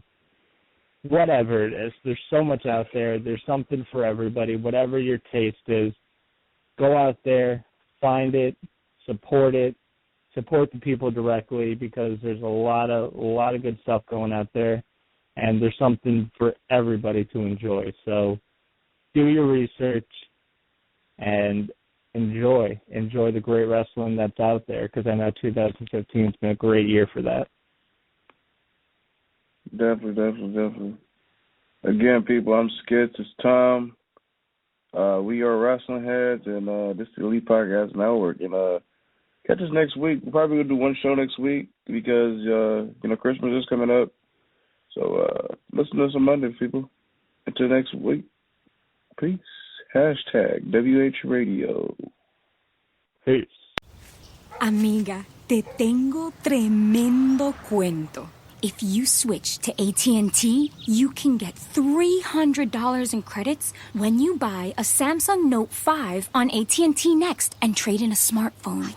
whatever it is. There's so much out there. There's something for everybody. Whatever your taste is, go out there, find it, support the people directly, because there's a lot of good stuff going out there, and there's something for everybody to enjoy. So do your research and enjoy the great wrestling that's out there, because I know 2015 has been a great year for that. Definitely. Again, people, I'm Skits. It's Tom. We are Wrestling Heads, and this is the Elite Podcast Network. And catch us next week. We're probably going to do one show next week because, Christmas is coming up. So listen to us on Monday, people. Until next week, peace. #WH Radio. Peace. Amiga, te tengo tremendo cuento. If you switch to AT&T, you can get $300 in credits when you buy a Samsung Note 5 on AT&T Next and trade in a smartphone.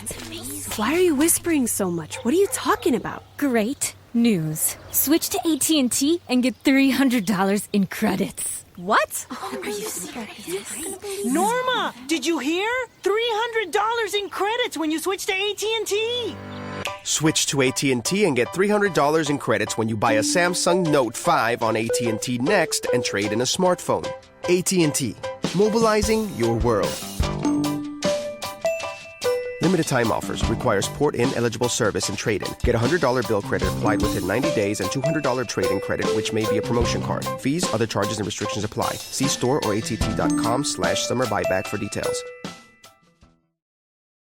It's amazing. Why are you whispering so much? What are you talking about? Great news. Switch to AT&T and get $300 in credits. What? Oh, are you serious? Norma, did you hear? $300 in credits when you switch to AT&T. Switch to AT&T and get $300 in credits when you buy a Samsung Note 5 on AT&T Next and trade in a smartphone. AT&T, mobilizing your world. Limited time offers. Requires port-in eligible service and trade-in. Get a $100 bill credit applied within 90 days and $200 trade-in credit, which may be a promotion card. Fees, other charges, and restrictions apply. See store or att.com/summer buyback for details.